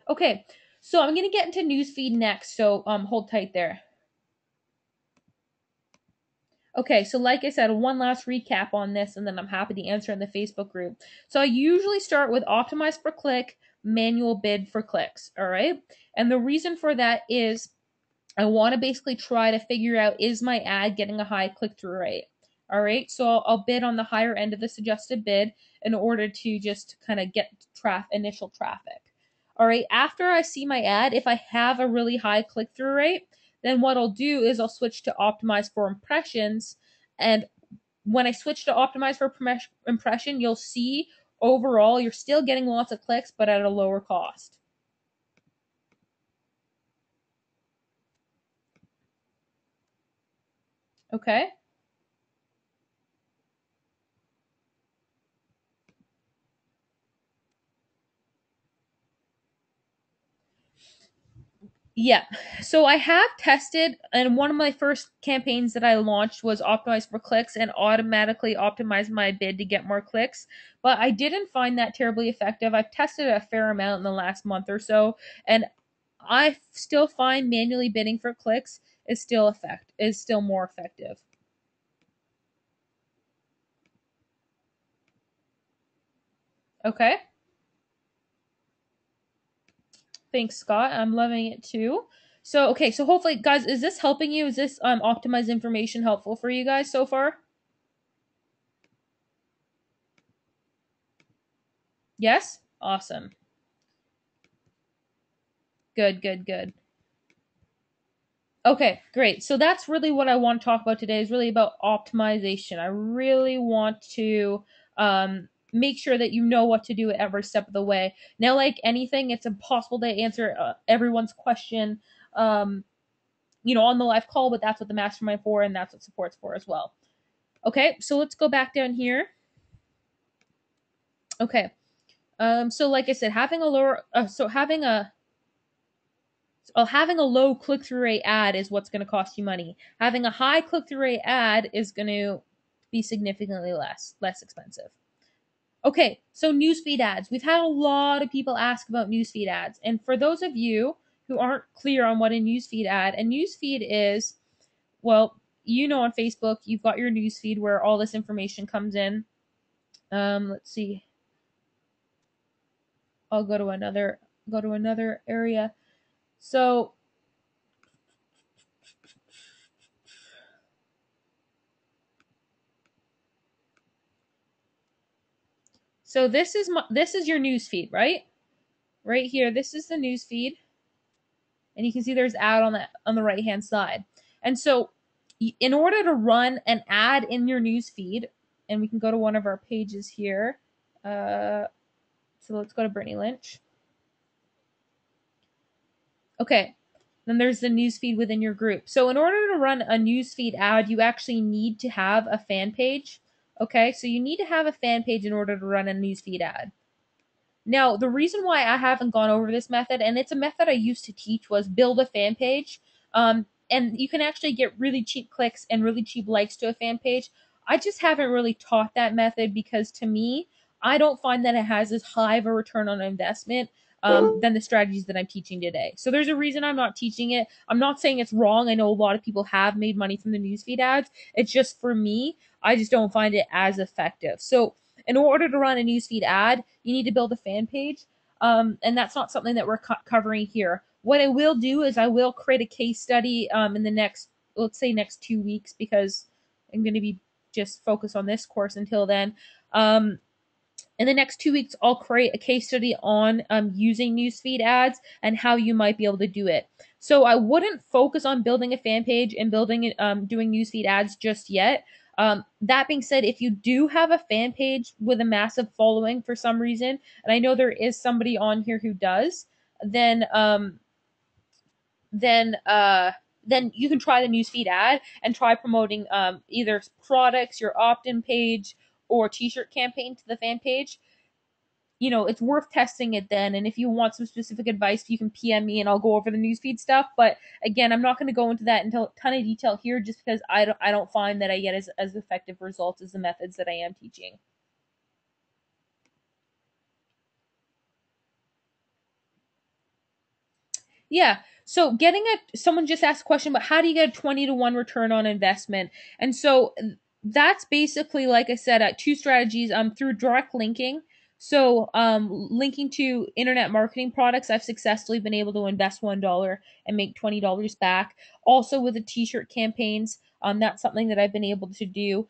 Okay, so I'm gonna get into newsfeed next, so hold tight there. Okay, so like I said, one last recap on this, and then I'm happy to answer in the Facebook group. So I usually start with optimize for click, manual bid for clicks, all right? And the reason for that is I want to basically try to figure out, is my ad getting a high click-through rate? All right, so I'll bid on the higher end of the suggested bid in order to just kind of get initial traffic. All right, after I see my ad, if I have a really high click-through rate, then what I'll do is I'll switch to optimize for impressions. And when I switch to optimize for impression, you'll see overall you're still getting lots of clicks, but at a lower cost. Okay. Yeah. So I have tested, and one of my first campaigns that I launched was optimized for clicks and automatically optimized my bid to get more clicks. But I didn't find that terribly effective. I've tested a fair amount in the last month or so, and I still find manually bidding for clicks is still more effective. Okay. Thanks, Scott. I'm loving it too. So okay, so hopefully, guys, is this helping you? Is this optimized information helpful for you guys so far? Yes? Awesome. Good, good, good. Okay, great. So that's really what I want to talk about today is really about optimization. I really want to make sure that you know what to do at every step of the way. Now, like anything, it's impossible to answer everyone's question, um, on the live call, but that's what the mastermind for, and that's what support's for as well. Okay, so let's go back down here. Okay, so like I said, having a lower, so having a low click through rate ad is what's going to cost you money. Having a high click through rate ad is going to be significantly less expensive. Okay, so newsfeed ads. We've had a lot of people ask about newsfeed ads, and for those of you who aren't clear on what a newsfeed is, well, on Facebook, you've got your newsfeed where all this information comes in. Let's see. I'll go to another area. So this is your news feed, right? Right here, this is the news feed, and you can see there's ad on the right hand side. And so, in order to run an ad in your news feed, and we can go to one of our pages here. So let's go to Brittany Lynch. Okay, then there's the newsfeed within your group. So in order to run a newsfeed ad, you actually need to have a fan page. Okay, so you need to have a fan page in order to run a newsfeed ad. Now, the reason why I haven't gone over this method, and it's a method I used to teach, was build a fan page. And you can actually get really cheap clicks and really cheap likes to a fan page. I just haven't really taught that method because to me, I don't find that it has as high of a return on investment than the strategies that I'm teaching today. So there's a reason I'm not teaching it. I'm not saying it's wrong. I know a lot of people have made money from the newsfeed ads. It's just for me, I just don't find it as effective. So in order to run a newsfeed ad, you need to build a fan page. And that's not something that we're covering here. What I will do is I will create a case study in the next, let's say, next 2 weeks, because I'm going to be just focused on this course until then. In the next 2 weeks, I'll create a case study on using newsfeed ads and how you might be able to do it. So I wouldn't focus on building a fan page and doing newsfeed ads just yet. That being said, if you do have a fan page with a massive following for some reason, and I know there is somebody on here who does, then then uh, then you can try the newsfeed ad and try promoting either products, your opt-in page, or t-shirt campaign to the fan page. It's worth testing it then. And if you want some specific advice, you can PM me and I'll go over the newsfeed stuff. But again, I'm not going to go into that until a ton of detail here, just because I don't find that I get as effective results as the methods that I am teaching. Yeah. So someone just asked a question about how do you get a 20 to 1 return on investment? And so that's basically, like I said, two strategies through direct linking. So linking to internet marketing products, I've successfully been able to invest $1 and make $20 back. Also with the t-shirt campaigns, that's something that I've been able to do.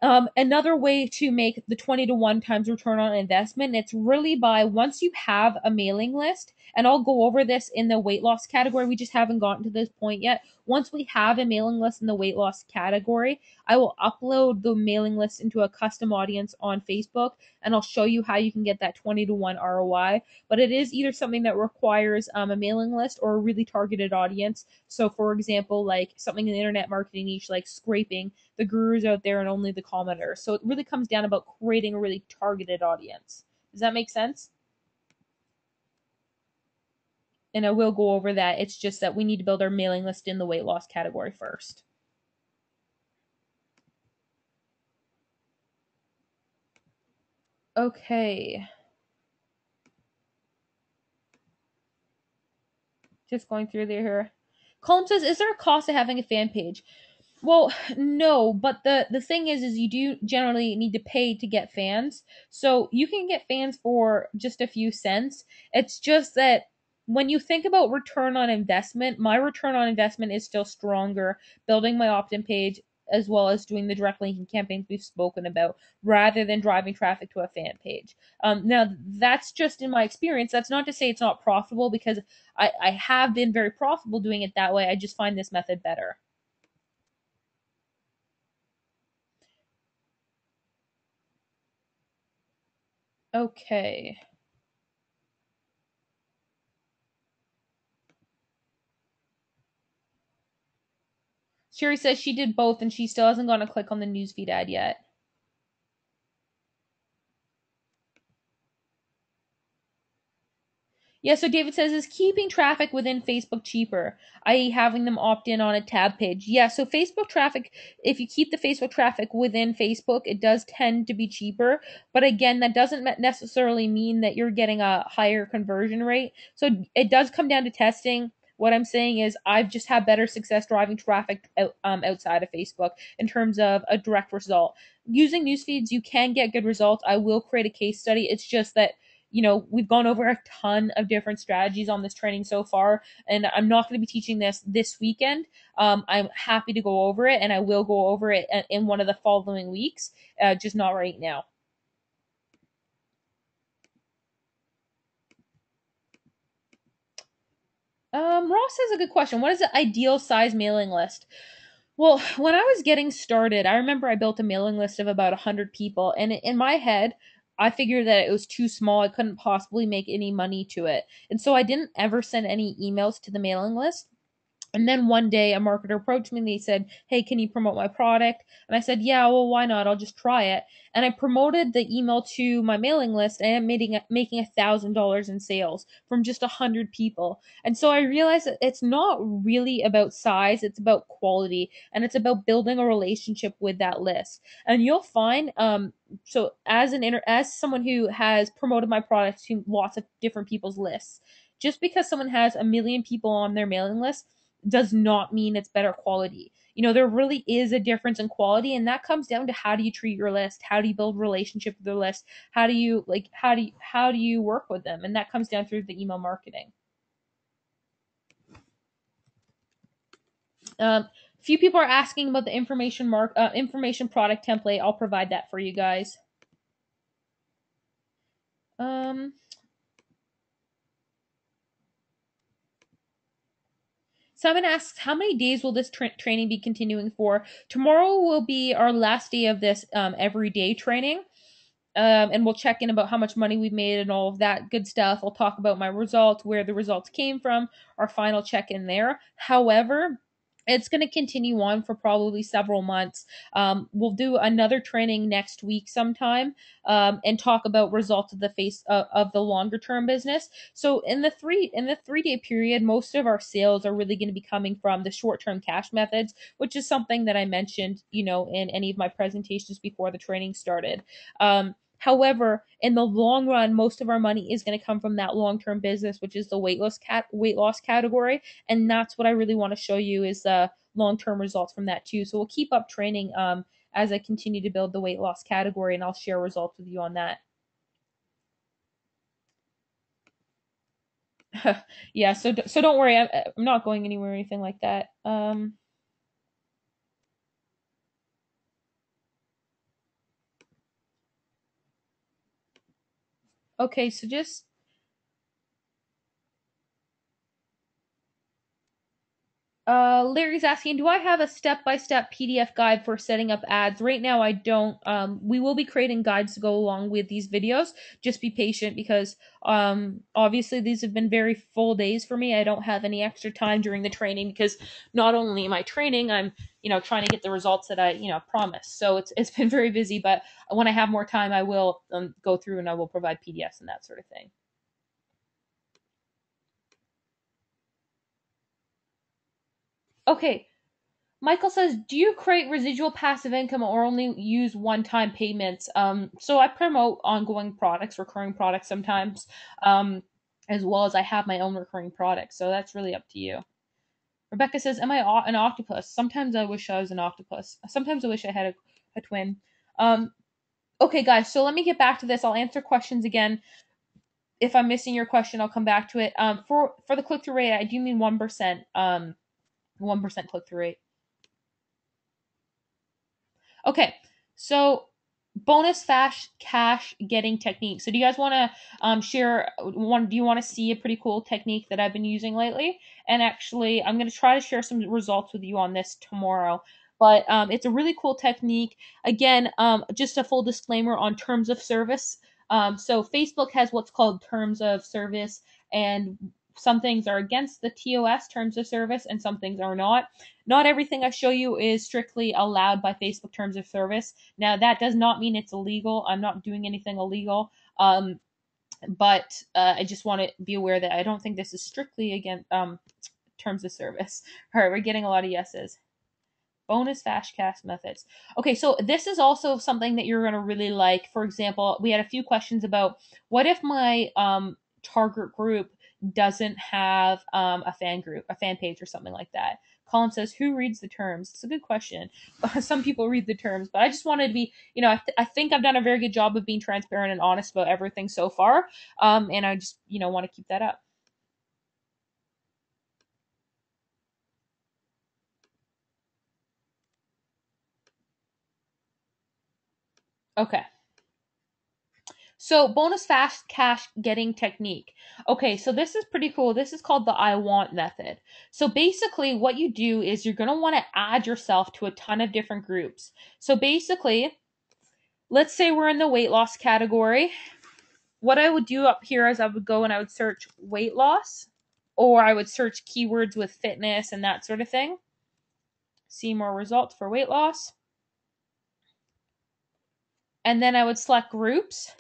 Another way to make the 20 to 1 times return on investment, it's really by once you have a mailing list, and I'll go over this in the weight loss category. We just haven't gotten to this point yet. Once we have a mailing list in the weight loss category, I will upload the mailing list into a custom audience on Facebook, and I'll show you how you can get that 20 to 1 ROI. But it is either something that requires a mailing list or a really targeted audience. So, for example, like something in the internet marketing niche, like scraping, the gurus out there and only the commenters. So it really comes down about creating a really targeted audience. Does that make sense? and I will go over that. It's just that we need to build our mailing list in the weight loss category first. Okay. Just going through there here. Colin says, is there a cost to having a fan page? Well, no, but the thing is you do generally need to pay to get fans. So you can get fans for just a few cents. It's just that when you think about return on investment, my return on investment is still stronger building my opt-in page as well as doing the direct linking campaigns we've spoken about rather than driving traffic to a fan page. Now that's just in my experience. That's not to say it's not profitable because I have been very profitable doing it that way. I just find this method better. Okay. Sherry says she did both and she still hasn't gone to click on the newsfeed ad yet. Yeah, so David says, is keeping traffic within Facebook cheaper, i.e., having them opt in on a tab page? Yeah, so Facebook traffic, if you keep the Facebook traffic within Facebook, it does tend to be cheaper. But again, that doesn't necessarily mean that you're getting a higher conversion rate. So it does come down to testing. What I'm saying is, I've just had better success driving traffic outside of Facebook in terms of a direct result. Using news feeds, you can get good results. I will create a case study. It's just that we've gone over a ton of different strategies on this training so far, and I'm not going to be teaching this weekend. I'm happy to go over it, and I will go over it in one of the following weeks, just not right now. Ross has a good question. What is the ideal size mailing list? Well, when I was getting started, I remember I built a mailing list of about 100 people, and in my head, I figured that it was too small. I couldn't possibly make any money to it. And so I didn't ever send any emails to the mailing list. And then one day a marketer approached me and they said, hey, can you promote my product? And I said, yeah, well, why not? I'll just try it. And I promoted the email to my mailing list and I'm making $1,000 in sales from just 100 people. And so I realized that it's not really about size, it's about quality and it's about building a relationship with that list. And you'll find, so as someone who has promoted my product to lots of different people's lists, just because someone has a million people on their mailing list does not mean it's better quality. There really is a difference in quality, and that comes down to how do you treat your list, how do you build relationship with the list, how do you work with them, and that comes down through the email marketing. Few people are asking about the information product template. I'll provide that for you guys. Um, Simon asks, how many days will this training be continuing for? Tomorrow will be our last day of this everyday training. And we'll check in about how much money we've made and all of that good stuff. I'll talk about my results, where the results came from, our final check in there. However, it's going to continue on for probably several months. We'll do another training next week sometime, and talk about results of of the longer term business. So in the 3 day period, most of our sales are really going to be coming from the short term cash methods, which is something that I mentioned, in any of my presentations before the training started. However, in the long run, most of our money is going to come from that long-term business, which is the weight loss category, and that's what I really want to show you is the long-term results from that too. So we'll keep up training as I continue to build the weight loss category, and I'll share results with you on that. Yeah, so don't worry, I'm not going anywhere or anything like that. Okay, so just Larry's asking, do I have a step-by-step PDF guide for setting up ads? Right now, I don't. We will be creating guides to go along with these videos. Just be patient because obviously these have been very full days for me. I don't have any extra time during the training because not only am I training, I'm trying to get the results that I promised. So it's been very busy. But when I have more time, I will go through and I will provide PDFs and that sort of thing. Okay, Michael says, do you create residual passive income or only use one-time payments? So I promote ongoing products, recurring products sometimes, um, as well as I have my own recurring products. So that's really up to you. Rebecca says, am I an octopus? Sometimes I wish I was an octopus. Sometimes I wish I had a twin. Um, okay, guys, so let me get back to this. I'll answer questions again. If I'm missing your question, I'll come back to it. For the click-through rate, I do mean 1%. 1% click-through rate. Okay, so bonus fast cash getting technique. So do you guys want to share one? Do you want to see a pretty cool technique that I've been using lately? And actually, I'm going to try to share some results with you on this tomorrow. But it's a really cool technique. Again, just a full disclaimer on terms of service. So Facebook has what's called terms of service, and some things are against the TOS terms of service, and some things are not. Not everything I show you is strictly allowed by Facebook terms of service. Now, that does not mean it's illegal. I'm not doing anything illegal. But I just want to be aware that I don't think this is strictly against terms of service. All right, we're getting a lot of yeses. Bonus fast cash methods. Okay, so this is also something that you're going to really like. For example, we had a few questions about what if my target group doesn't have a fan page or something like that. Colin says, who reads the terms? It's a good question. Some people read the terms, but I just wanted to be, I think I've done a very good job of being transparent and honest about everything so far. And I just, want to keep that up. Okay. So bonus fast cash getting technique. Okay, so this is pretty cool. This is called the I want method. So basically what you do is you're going to want to add yourself to a ton of different groups. So basically, let's say we're in the weight loss category. What I would do up here is I would go and I would search weight loss, or I would search keywords with fitness and that sort of thing. See more results for weight loss. And then I would select groups.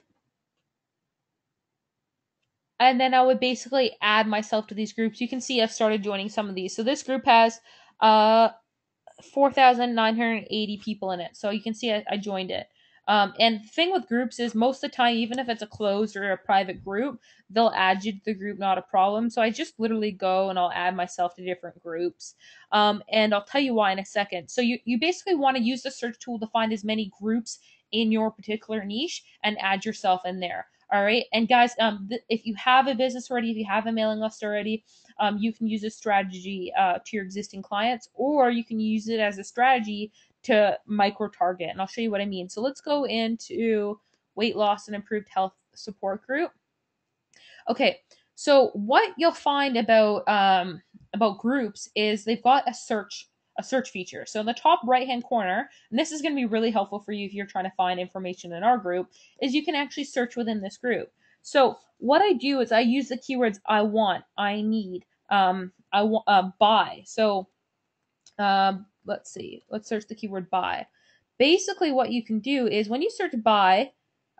And then I would basically add myself to these groups. You can see I've started joining some of these. So this group has 4,980 people in it. So you can see I joined it. And the thing with groups is most of the time, even if it's a closed or a private group, they'll add you to the group, not a problem. So I just literally go and I'll add myself to different groups. And I'll tell you why in a second. So you basically want to use the search tool to find as many groups in your particular niche and add yourself in there. All right. And guys, if you have a business already, if you have a mailing list already, you can use this strategy to your existing clients, or you can use it as a strategy to micro target. And I'll show you what I mean. So let's go into weight loss and improved health support group. Okay. So what you'll find about groups is they've got a search feature. So in the top right hand corner, and this is going to be really helpful for you if you're trying to find information in our group, is you can actually search within this group. So what I do is I use the keywords I want, I need, I want, buy. So let's see, let's search the keyword buy. Basically what you can do is when you search buy,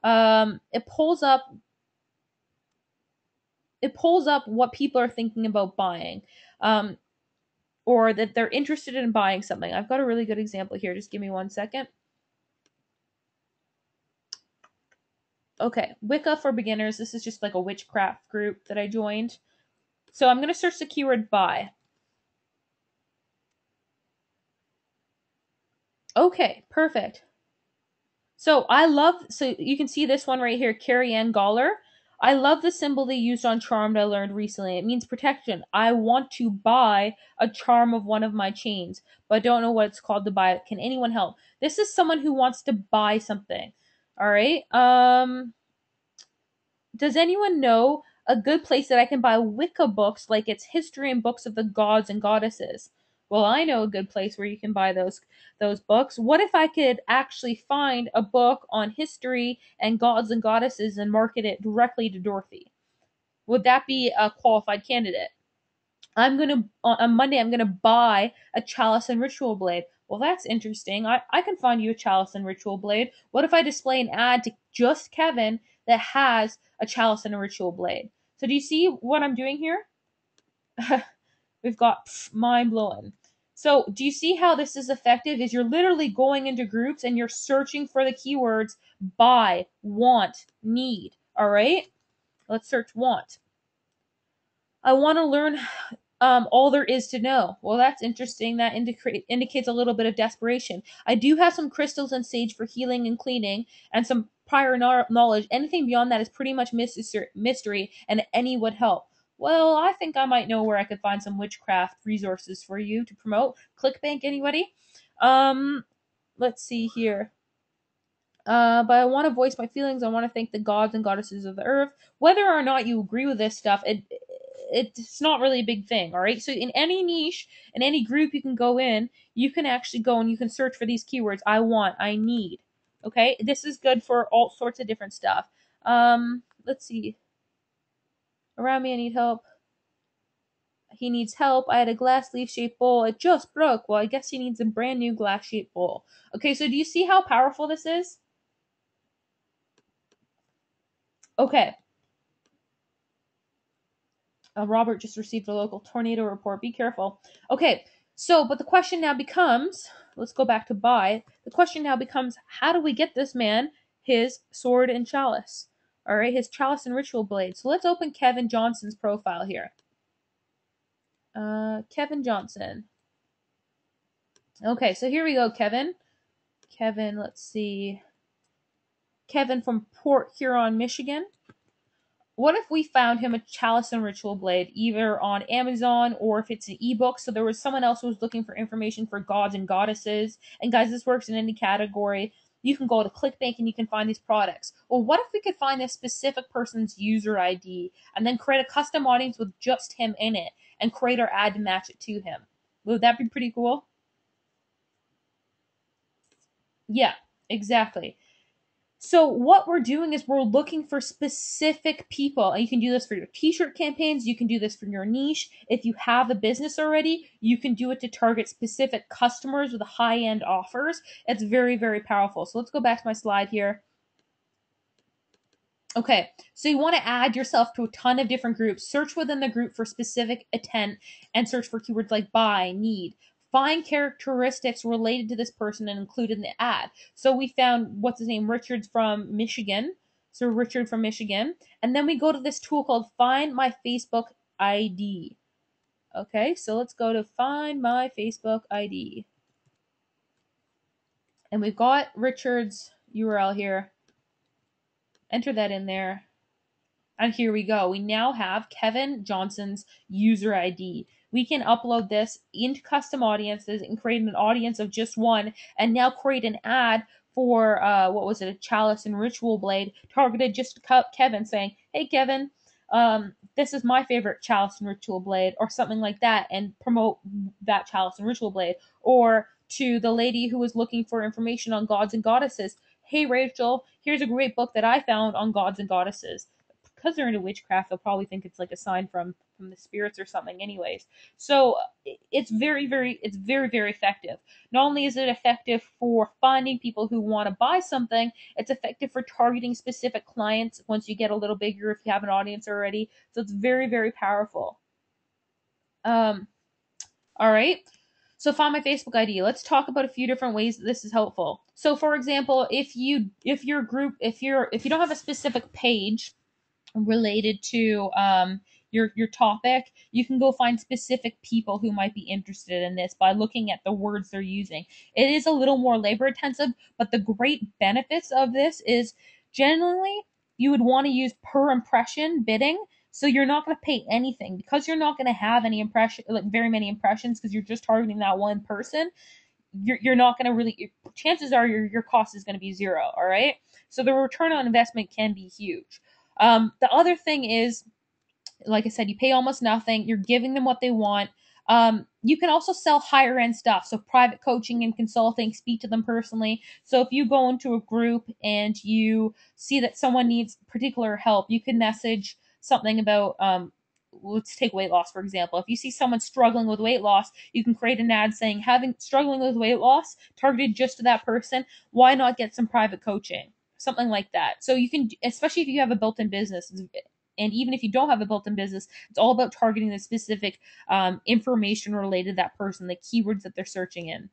it pulls up what people are thinking about buying. Or that they're interested in buying something. I've got a really good example here. Just give me 1 second. Okay, Wicca for beginners. This is just like a witchcraft group that I joined. So I'm going to search the keyword buy. Okay, perfect. So you can see this one right here, Carrie Ann Galler. I love the symbol they used on Charmed I learned recently. It means protection. I want to buy a charm of one of my chains, but I don't know what it's called to buy it. Can anyone help? This is someone who wants to buy something. All right. Does anyone know a good place that I can buy Wicca books, like its history and books of the gods and goddesses? Well, I know a good place where you can buy those books. What if I could actually find a book on history and gods and goddesses and market it directly to Dorothy? Would that be a qualified candidate? On Monday I'm gonna buy a chalice and ritual blade. Well, that's interesting. I can find you a chalice and ritual blade. What if I display an ad to just Kevin that has a chalice and a ritual blade? So do you see what I'm doing here? We've got mind blowing. So do you see how this is effective? Is you're literally going into groups and you're searching for the keywords buy, want, need. All right, let's search want. I want to learn all there is to know. Well, that's interesting. That indicates a little bit of desperation. I do have some crystals and sage for healing and cleaning, and some prior knowledge. Anything beyond that is pretty much mystery, and any would help. Well, I think I might know where I could find some witchcraft resources for you to promote. ClickBank, anybody? Um, let's see here. But I want to voice my feelings. I want to thank the gods and goddesses of the earth. Whether or not you agree with this stuff, it's not really a big thing. All right. So in any niche, in any group you can go in, you can actually go and you can search for these keywords. I want, I need. Okay. This is good for all sorts of different stuff. Let's see. Around me, I need help. He needs help. I had a glass leaf shaped bowl. It just broke. Well, I guess he needs a brand new glass shaped bowl. Okay. So do you see how powerful this is? Okay. Robert just received a local tornado report. Be careful. Okay, so, but the question now becomes, let's go back to buy. The question now becomes, how do we get this man his sword and chalice? All right, his chalice and ritual blade. So let's open Kevin Johnson's profile here. Kevin Johnson. Okay, so here we go, Kevin. Kevin, let's see. Kevin from Port Huron, Michigan. What if we found him a chalice and ritual blade, either on Amazon or if it's an ebook? So there was someone else who was looking for information for gods and goddesses. And guys, this works in any category. You can go to ClickBank and you can find these products. Well, what if we could find this specific person's user ID and then create a custom audience with just him in it and create our ad to match it to him? Would that be pretty cool? Yeah, exactly. So what we're doing is we're looking for specific people. And you can do this for your t-shirt campaigns. You can do this for your niche. If you have a business already, you can do it to target specific customers with high-end offers. It's very, very powerful. So let's go back to my slide here. Okay, so you want to add yourself to a ton of different groups. Search within the group for specific intent and search for keywords like buy, need. Find characteristics related to this person and include in the ad. So we found, what's his name, Richard's from Michigan. So Richard from Michigan. And then we go to this tool called Find My Facebook ID. Okay, so let's go to Find My Facebook ID. And we've got Richard's URL here. Enter that in there. And here we go. We now have Kevin Johnson's user ID. We can upload this into custom audiences and create an audience of just one, and now create an ad for, what was it, a chalice and ritual blade targeted just to Kevin, saying, hey, Kevin, this is my favorite chalice and ritual blade, or something like that, and promote that chalice and ritual blade. Or to the lady who was looking for information on gods and goddesses, hey, Rachel, here's a great book that I found on gods and goddesses. Because they're into witchcraft, they'll probably think it's like a sign from the spirits or something anyways. So it's very, very effective. Not only is it effective for finding people who want to buy something, it's effective for targeting specific clients once you get a little bigger, if you have an audience already. So it's very, very powerful. All right. So find my Facebook ID. Let's talk about a few different ways that this is helpful. So for example, if you don't have a specific page related to your topic, you can go find specific people who might be interested in this by looking at the words they're using. It is a little more labor intensive, but the great benefits of this is generally you would want to use per impression bidding. So you're not going to pay anything because you're not going to have any very many impressions, because you're just targeting that one person. You're not going to really, chances are your cost is going to be zero. All right. So the return on investment can be huge. The other thing is, like I said, you pay almost nothing. You're giving them what they want. You can also sell higher end stuff. So private coaching and consulting, speak to them personally. So if you go into a group and you see that someone needs particular help, you can message something about, let's take weight loss, for example. If you see someone struggling with weight loss, you can create an ad saying, struggling with weight loss, targeted just to that person. Why not get some private coaching? Something like that. So you can, especially if you have a built-in business, and even if you don't have a built-in business, it's all about targeting the specific information related to that person, the keywords that they're searching in.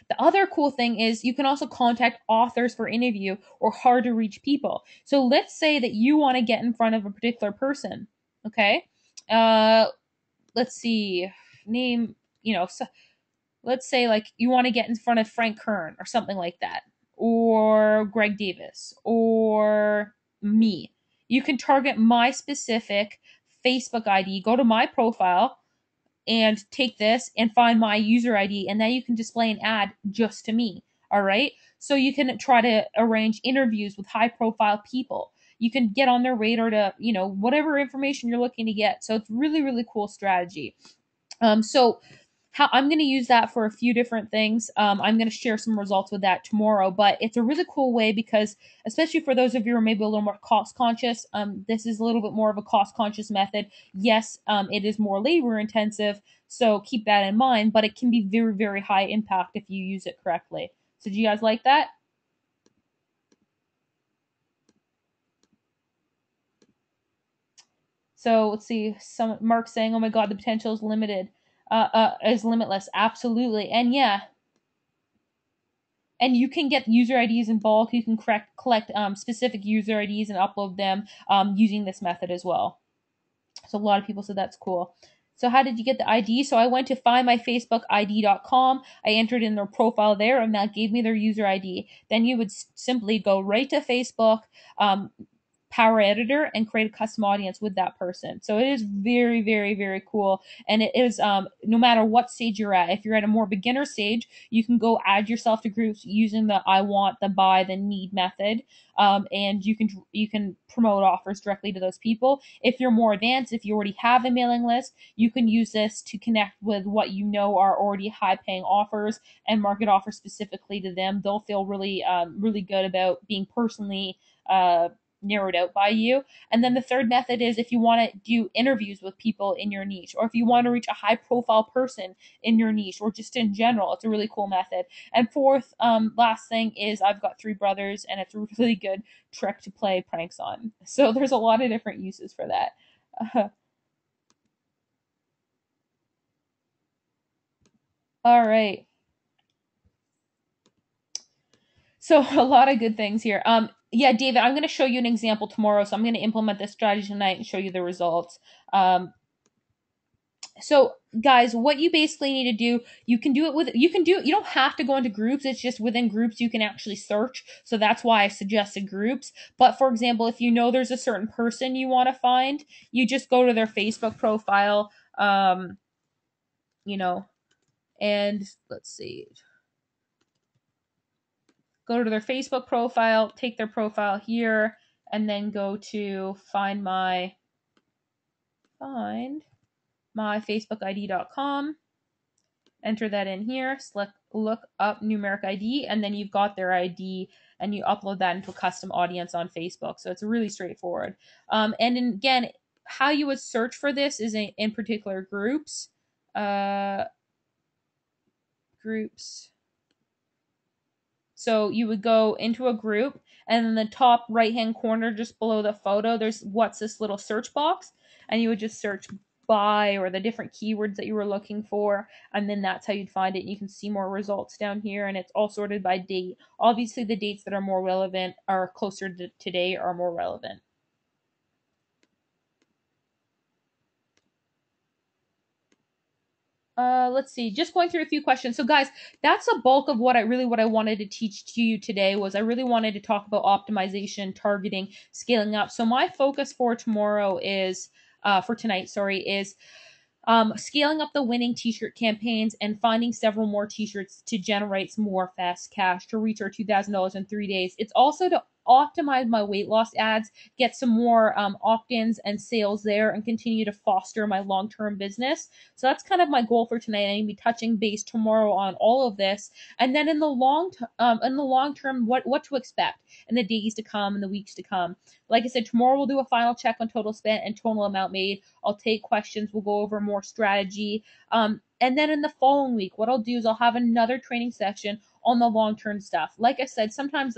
The other cool thing is you can also contact authors for interview or hard to reach people. So let's say that you want to get in front of a particular person. Okay. Uh, let's see. Name, so let's say like you want to get in front of Frank Kern or something like that, or Greg Davis, or me. You can target my specific Facebook ID, go to my profile, and take this and find my user ID, and then you can display an ad just to me. All right. So you can try to arrange interviews with high profile people. You can get on their radar to, whatever information you're looking to get. So it's really, really cool strategy. So how I'm going to use that for a few different things. I'm going to share some results with that tomorrow, but it's a really cool way because, especially for those of you who are maybe a little more cost conscious, this is a little bit more of a cost conscious method. Yes, it is more labor intensive, so keep that in mind, but it can be very, very high impact if you use it correctly. So do you guys like that? So let's see. Some Mark saying, "Oh my God, the potential is limited, is limitless." Absolutely, and yeah, and you can get user IDs in bulk. You can collect specific user IDs and upload them using this method as well. So a lot of people said that's cool. So how did you get the ID? So I went to findmyfacebookid.com. I entered in their profile there, and that gave me their user ID. Then you would simply go right to Facebook, Power Editor, and create a custom audience with that person. So it is very, very, very cool. And it is no matter what stage you're at. If you're at a more beginner stage, you can go add yourself to groups using the I want, the buy, the need method. And you can promote offers directly to those people. If you're more advanced, if you already have a mailing list, you can use this to connect with what you know are already high paying offers and market offers specifically to them. They'll feel really, really good about being personally narrowed out by you. And then the third method is if you want to do interviews with people in your niche, or if you want to reach a high profile person in your niche, or just in general, it's a really cool method. And fourth, last thing is I've got three brothers, and it's a really good trick to play pranks on. So there's a lot of different uses for that. All right. So a lot of good things here. Yeah, David, I'm going to show you an example tomorrow. So I'm going to implement this strategy tonight and show you the results. So guys, what you basically need to do, you don't have to go into groups. It's just within groups you can actually search. So that's why I suggested groups. But for example, if you know there's a certain person you want to find, you just go to their Facebook profile, you know, and let's see, go to their Facebook profile, take their profile here, and then go to find my FacebookID.com. Enter that in here, select look up numeric ID, and then you've got their ID, and you upload that into a custom audience on Facebook. So it's really straightforward. And again, how you would search for this is in particular groups. Groups. So you would go into a group, and in the top right hand corner, just below the photo, there's what's this little search box, and you would just search by or the different keywords that you were looking for, and then that's how you'd find it. And you can see more results down here, and it's all sorted by date. Obviously, the dates that are more relevant are closer to today are more relevant. Let's see, just going through a few questions. So guys, that's a bulk of what I wanted to teach to you today. Was I really wanted to talk about optimization, targeting, scaling up. So my focus for tomorrow is for tonight, sorry, is scaling up the winning t-shirt campaigns and finding several more t-shirts to generate some more fast cash to reach our $2,000 in 3 days. It's also to optimize my weight loss ads, get some more opt-ins and sales there, and continue to foster my long-term business. So that's kind of my goal for tonight. I'm gonna be touching base tomorrow on all of this, and then in the long term, what to expect in the days to come and the weeks to come. Like I said, tomorrow we'll do a final check on total spent and total amount made. I'll take questions. We'll go over more strategy. And then in the following week, what I'll do is I'll have another training session on the long-term stuff. Like I said, sometimes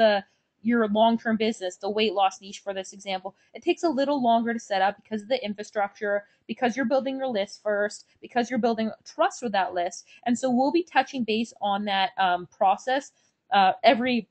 your long-term business, the weight loss niche for this example, it takes a little longer to set up because of the infrastructure, because you're building your list first, because you're building trust with that list. And so we'll be touching base on that process every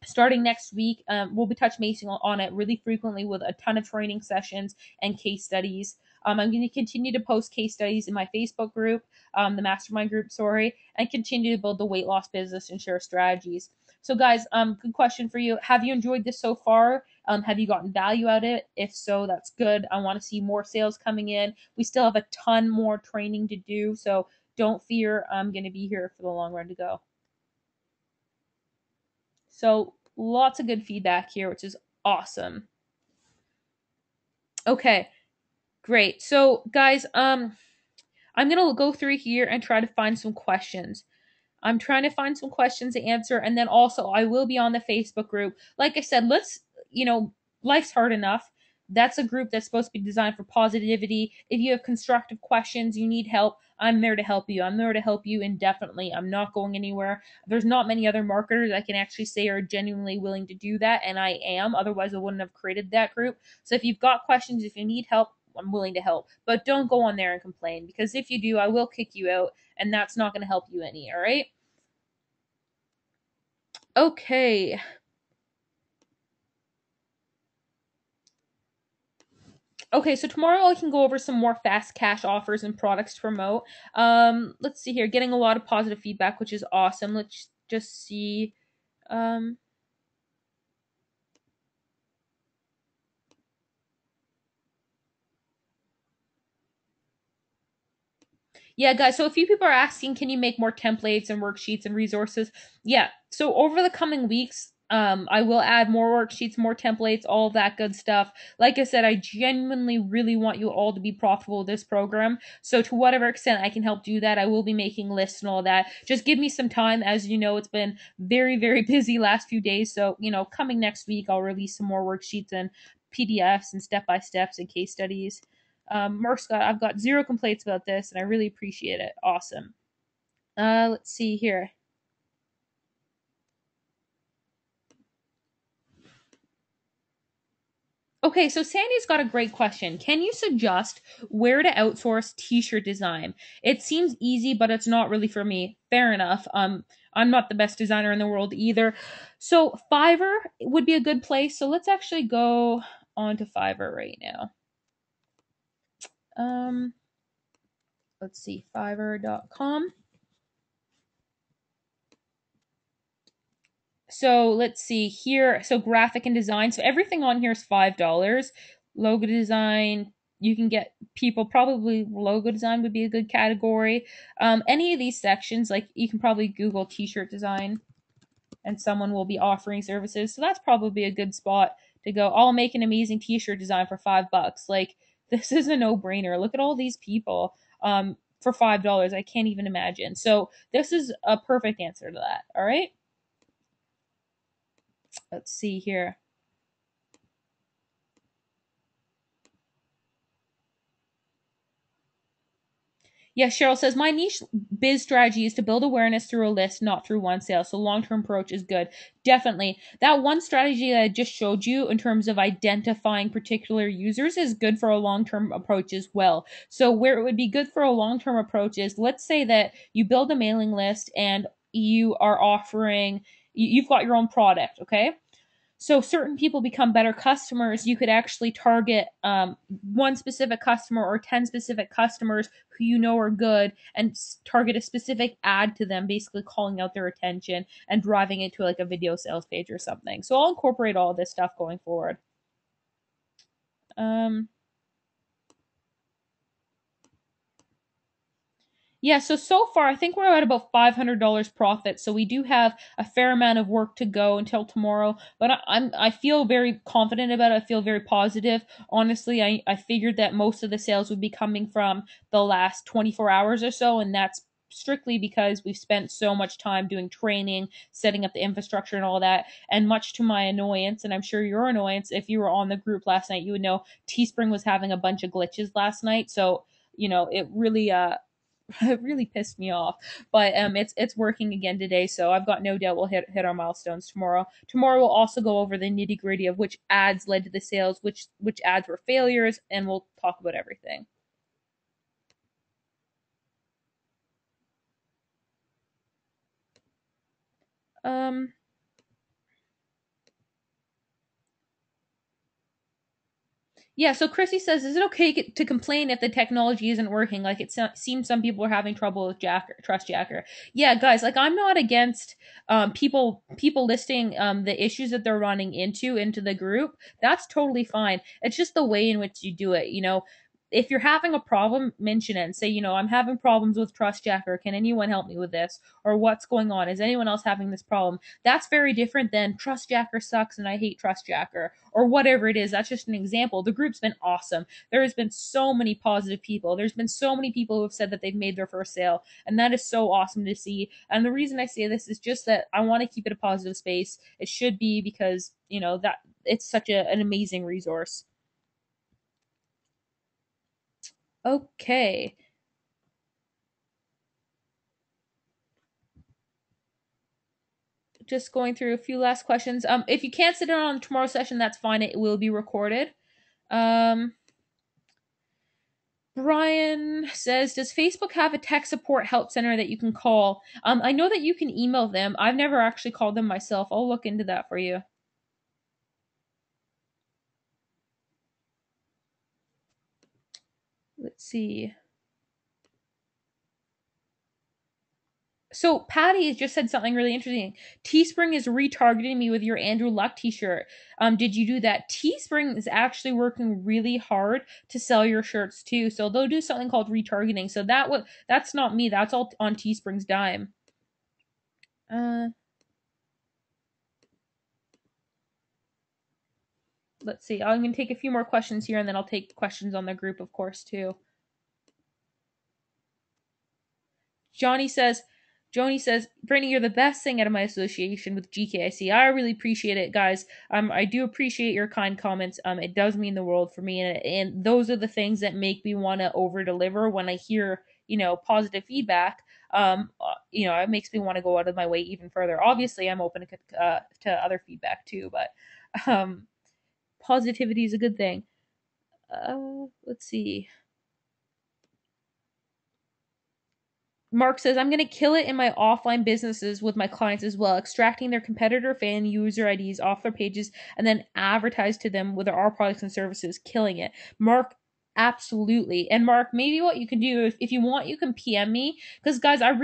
starting next week. We'll be touch basing on it really frequently with a ton of training sessions and case studies. I'm going to continue to post case studies in my Facebook group, the mastermind group, sorry, and continue to build the weight loss business and share strategies. So, guys, good question for you. Have you enjoyed this so far? Have you gotten value out of it? If so, that's good. I want to see more sales coming in. We still have a ton more training to do, so don't fear. I'm going to be here for the long run to go. So, lots of good feedback here, which is awesome. Okay, great. So, guys, I'm gonna go through here and try to find some questions. I'm trying to find some questions to answer, and then also I will be on the Facebook group. Like I said, life's hard enough. That's a group that's supposed to be designed for positivity. If you have constructive questions, you need help, I'm there to help you. I'm there to help you indefinitely. I'm not going anywhere. There's not many other marketers I can actually say are genuinely willing to do that, and I am. Otherwise, I wouldn't have created that group. So if you've got questions, if you need help, I'm willing to help. But don't go on there and complain, because if you do, I will kick you out, and that's not going to help you any, all right? Okay. Okay, so tomorrow I can go over some more fast cash offers and products to promote. Let's see here. Getting a lot of positive feedback, which is awesome. Let's just see. Um, Yeah, guys. So a few people are asking, can you make more templates and worksheets and resources? Yeah. So over the coming weeks, I will add more worksheets, more templates, all of that good stuff. Like I said, I genuinely really want you all to be profitable with this program. So to whatever extent I can help do that, I will be making lists and all that. Just give me some time. As you know, it's been very, very busy last few days. So, coming next week, I'll release some more worksheets and PDFs and step-by-steps and case studies. Mark Scott, I've got zero complaints about this, and I really appreciate it. Awesome. Let's see here. Okay, so Sandy's got a great question. Can you suggest where to outsource t-shirt design? It seems easy, but it's not really for me. Fair enough. I'm not the best designer in the world either. So Fiverr would be a good place. So let's actually go on to Fiverr right now. Let's see, fiverr.com. So let's see here. So graphic and design. So everything on here is $5. Logo design. You can get people, probably logo design would be a good category. Any of these sections, like you can probably Google t-shirt design and someone will be offering services. So that's probably a good spot to go. I'll make an amazing t-shirt design for $5. Like, this is a no-brainer. Look at all these people for $5. I can't even imagine. So this is a perfect answer to that. All right. Let's see here. Yeah, Cheryl says, my niche biz strategy is to build awareness through a list, not through one sale. So long-term approach is good. Definitely. That one strategy that I just showed you in terms of identifying particular users is good for a long-term approach as well. So where it would be good for a long-term approach is, let's say that you build a mailing list and you are offering, you've got your own product, okay? So certain people become better customers. You could actually target one specific customer or 10 specific customers who you know are good, and target a specific ad to them, basically calling out their attention and driving it to like a video sales page or something. So I'll incorporate all this stuff going forward. Yeah, so far I think we're at about $500 profit. So we do have a fair amount of work to go until tomorrow, but I feel very confident about it. I feel very positive. Honestly, I figured that most of the sales would be coming from the last 24 hours or so, and that's strictly because we've spent so much time doing training, setting up the infrastructure and all that. And much to my annoyance, and I'm sure your annoyance, if you were on the group last night, you would know Teespring was having a bunch of glitches last night. So, it really it really pissed me off. But it's working again today, so I've got no doubt we'll hit our milestones tomorrow. Tomorrow we'll also go over the nitty gritty of which ads led to the sales, which ads were failures, and we'll talk about everything. Um, Yeah, so Chrissy says, is it okay to complain if the technology isn't working? Like seems some people are having trouble with Trust Jacker. Yeah, guys, like I'm not against people listing the issues that they're running into the group. That's totally fine. It's just the way in which you do it. If you're having a problem, mention it and say, I'm having problems with Trust Jacker. Can anyone help me with this? Or what's going on? Is anyone else having this problem? That's very different than Trust Jacker sucks and I hate Trust Jacker or whatever it is. That's just an example. The group's been awesome. There has been so many positive people. There's been so many people who have said that they've made their first sale, and that is so awesome to see. And the reason I say this is just that I want to keep it a positive space. It should be because, that it's such an amazing resource. Okay. Just going through a few last questions. If you can't sit in on tomorrow's session, that's fine. It will be recorded. Um, Brian says, does Facebook have a tech support help center that you can call? I know that you can email them. I've never actually called them myself. I'll look into that for you. Let's see. So Patty has just said something really interesting. Teespring is retargeting me with your Andrew Luck t-shirt. Did you do that? Teespring is actually working really hard to sell your shirts too. So they'll do something called retargeting. So that's not me. That's all on Teespring's dime. Uh, let's see. I'm gonna take a few more questions here, and then I'll take questions on the group, of course, too. Johnny says, Joni says, Brittany, you're the best thing out of my association with GKIC. I really appreciate it, guys. I do appreciate your kind comments. It does mean the world for me, and those are the things that make me want to over deliver when I hear, positive feedback. It makes me want to go out of my way even further. Obviously, I'm open to other feedback too, but positivity is a good thing. Let's see. Mark says, I'm going to kill it in my offline businesses with my clients as well, extracting their competitor fan user IDs off their pages and then advertise to them with our products and services, killing it. Mark, absolutely. And Mark, maybe what you can do, if you want, you can PM me, because guys, I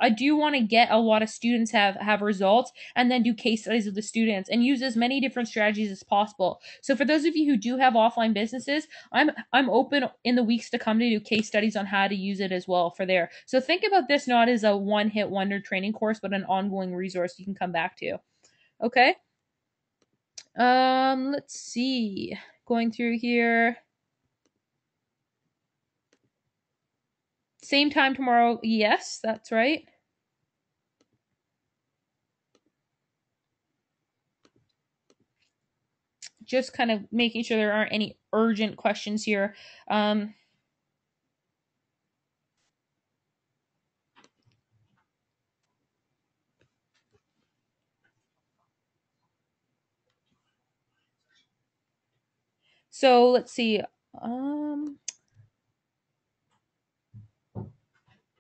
do want to get a lot of students have results and then do case studies of the students and use as many different strategies as possible. So for those of you who do have offline businesses, I'm open in the weeks to come to do case studies on how to use it as well for there. So think about this not as a one hit wonder training course, but an ongoing resource you can come back to. Okay. Let's see. Going through here. Same time tomorrow. Yes, that's right. Just kind of making sure there aren't any urgent questions here. So let's see. Um,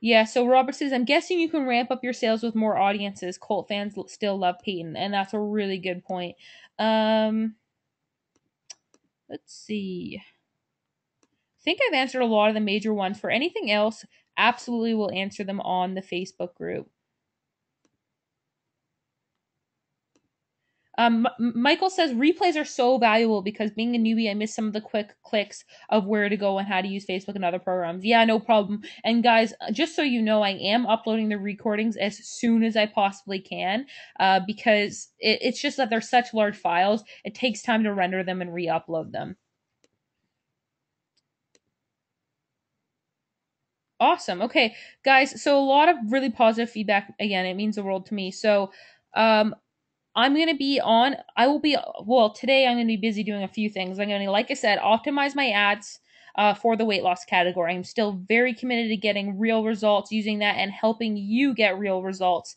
Yeah, so Robert says, I'm guessing you can ramp up your sales with more audiences. Colt fans still love Peyton, and that's a really good point. Um, let's see. I think I've answered a lot of the major ones. For anything else, absolutely will answer them on the Facebook group. Michael says replays are so valuable because being a newbie, I miss some of the quick clicks of where to go and how to use Facebook and other programs. Yeah, no problem. And guys, just so you know, I am uploading the recordings as soon as I possibly can because it's just that they're such large files. It takes time to render them and re-upload them. Awesome. Okay, guys. So a lot of really positive feedback. Again, it means the world to me. So, I'm going to be I will be, well, today I'm going to be busy doing a few things. I'm going to, like I said, optimize my ads. for the weight loss category. I'm still very committed to getting real results using that and helping you get real results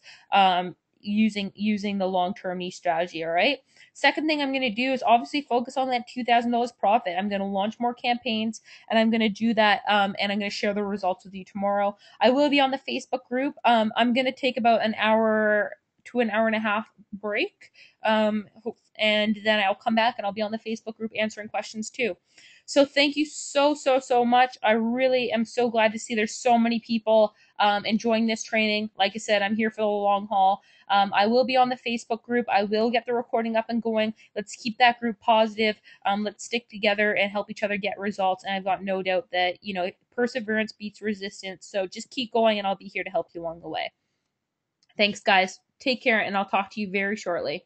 using the long-term niche strategy. All right. Second thing I'm going to do is obviously focus on that $2,000 profit. I'm going to launch more campaigns, and I'm going to do that, and I'm going to share the results with you tomorrow. I will be on the Facebook group. I'm going to take about an hour to an hour and a half break, and then I'll come back and I'll be on the Facebook group answering questions too. So thank you so much. I really am so glad to see there's so many people enjoying this training. Like I said, I'm here for the long haul. I will be on the Facebook group. I will get the recording up and going. Let's keep that group positive. Let's stick together and help each other get results. And I've got no doubt that, perseverance beats resistance. So just keep going, and I'll be here to help you along the way. Thanks, guys. Take care, and I'll talk to you very shortly.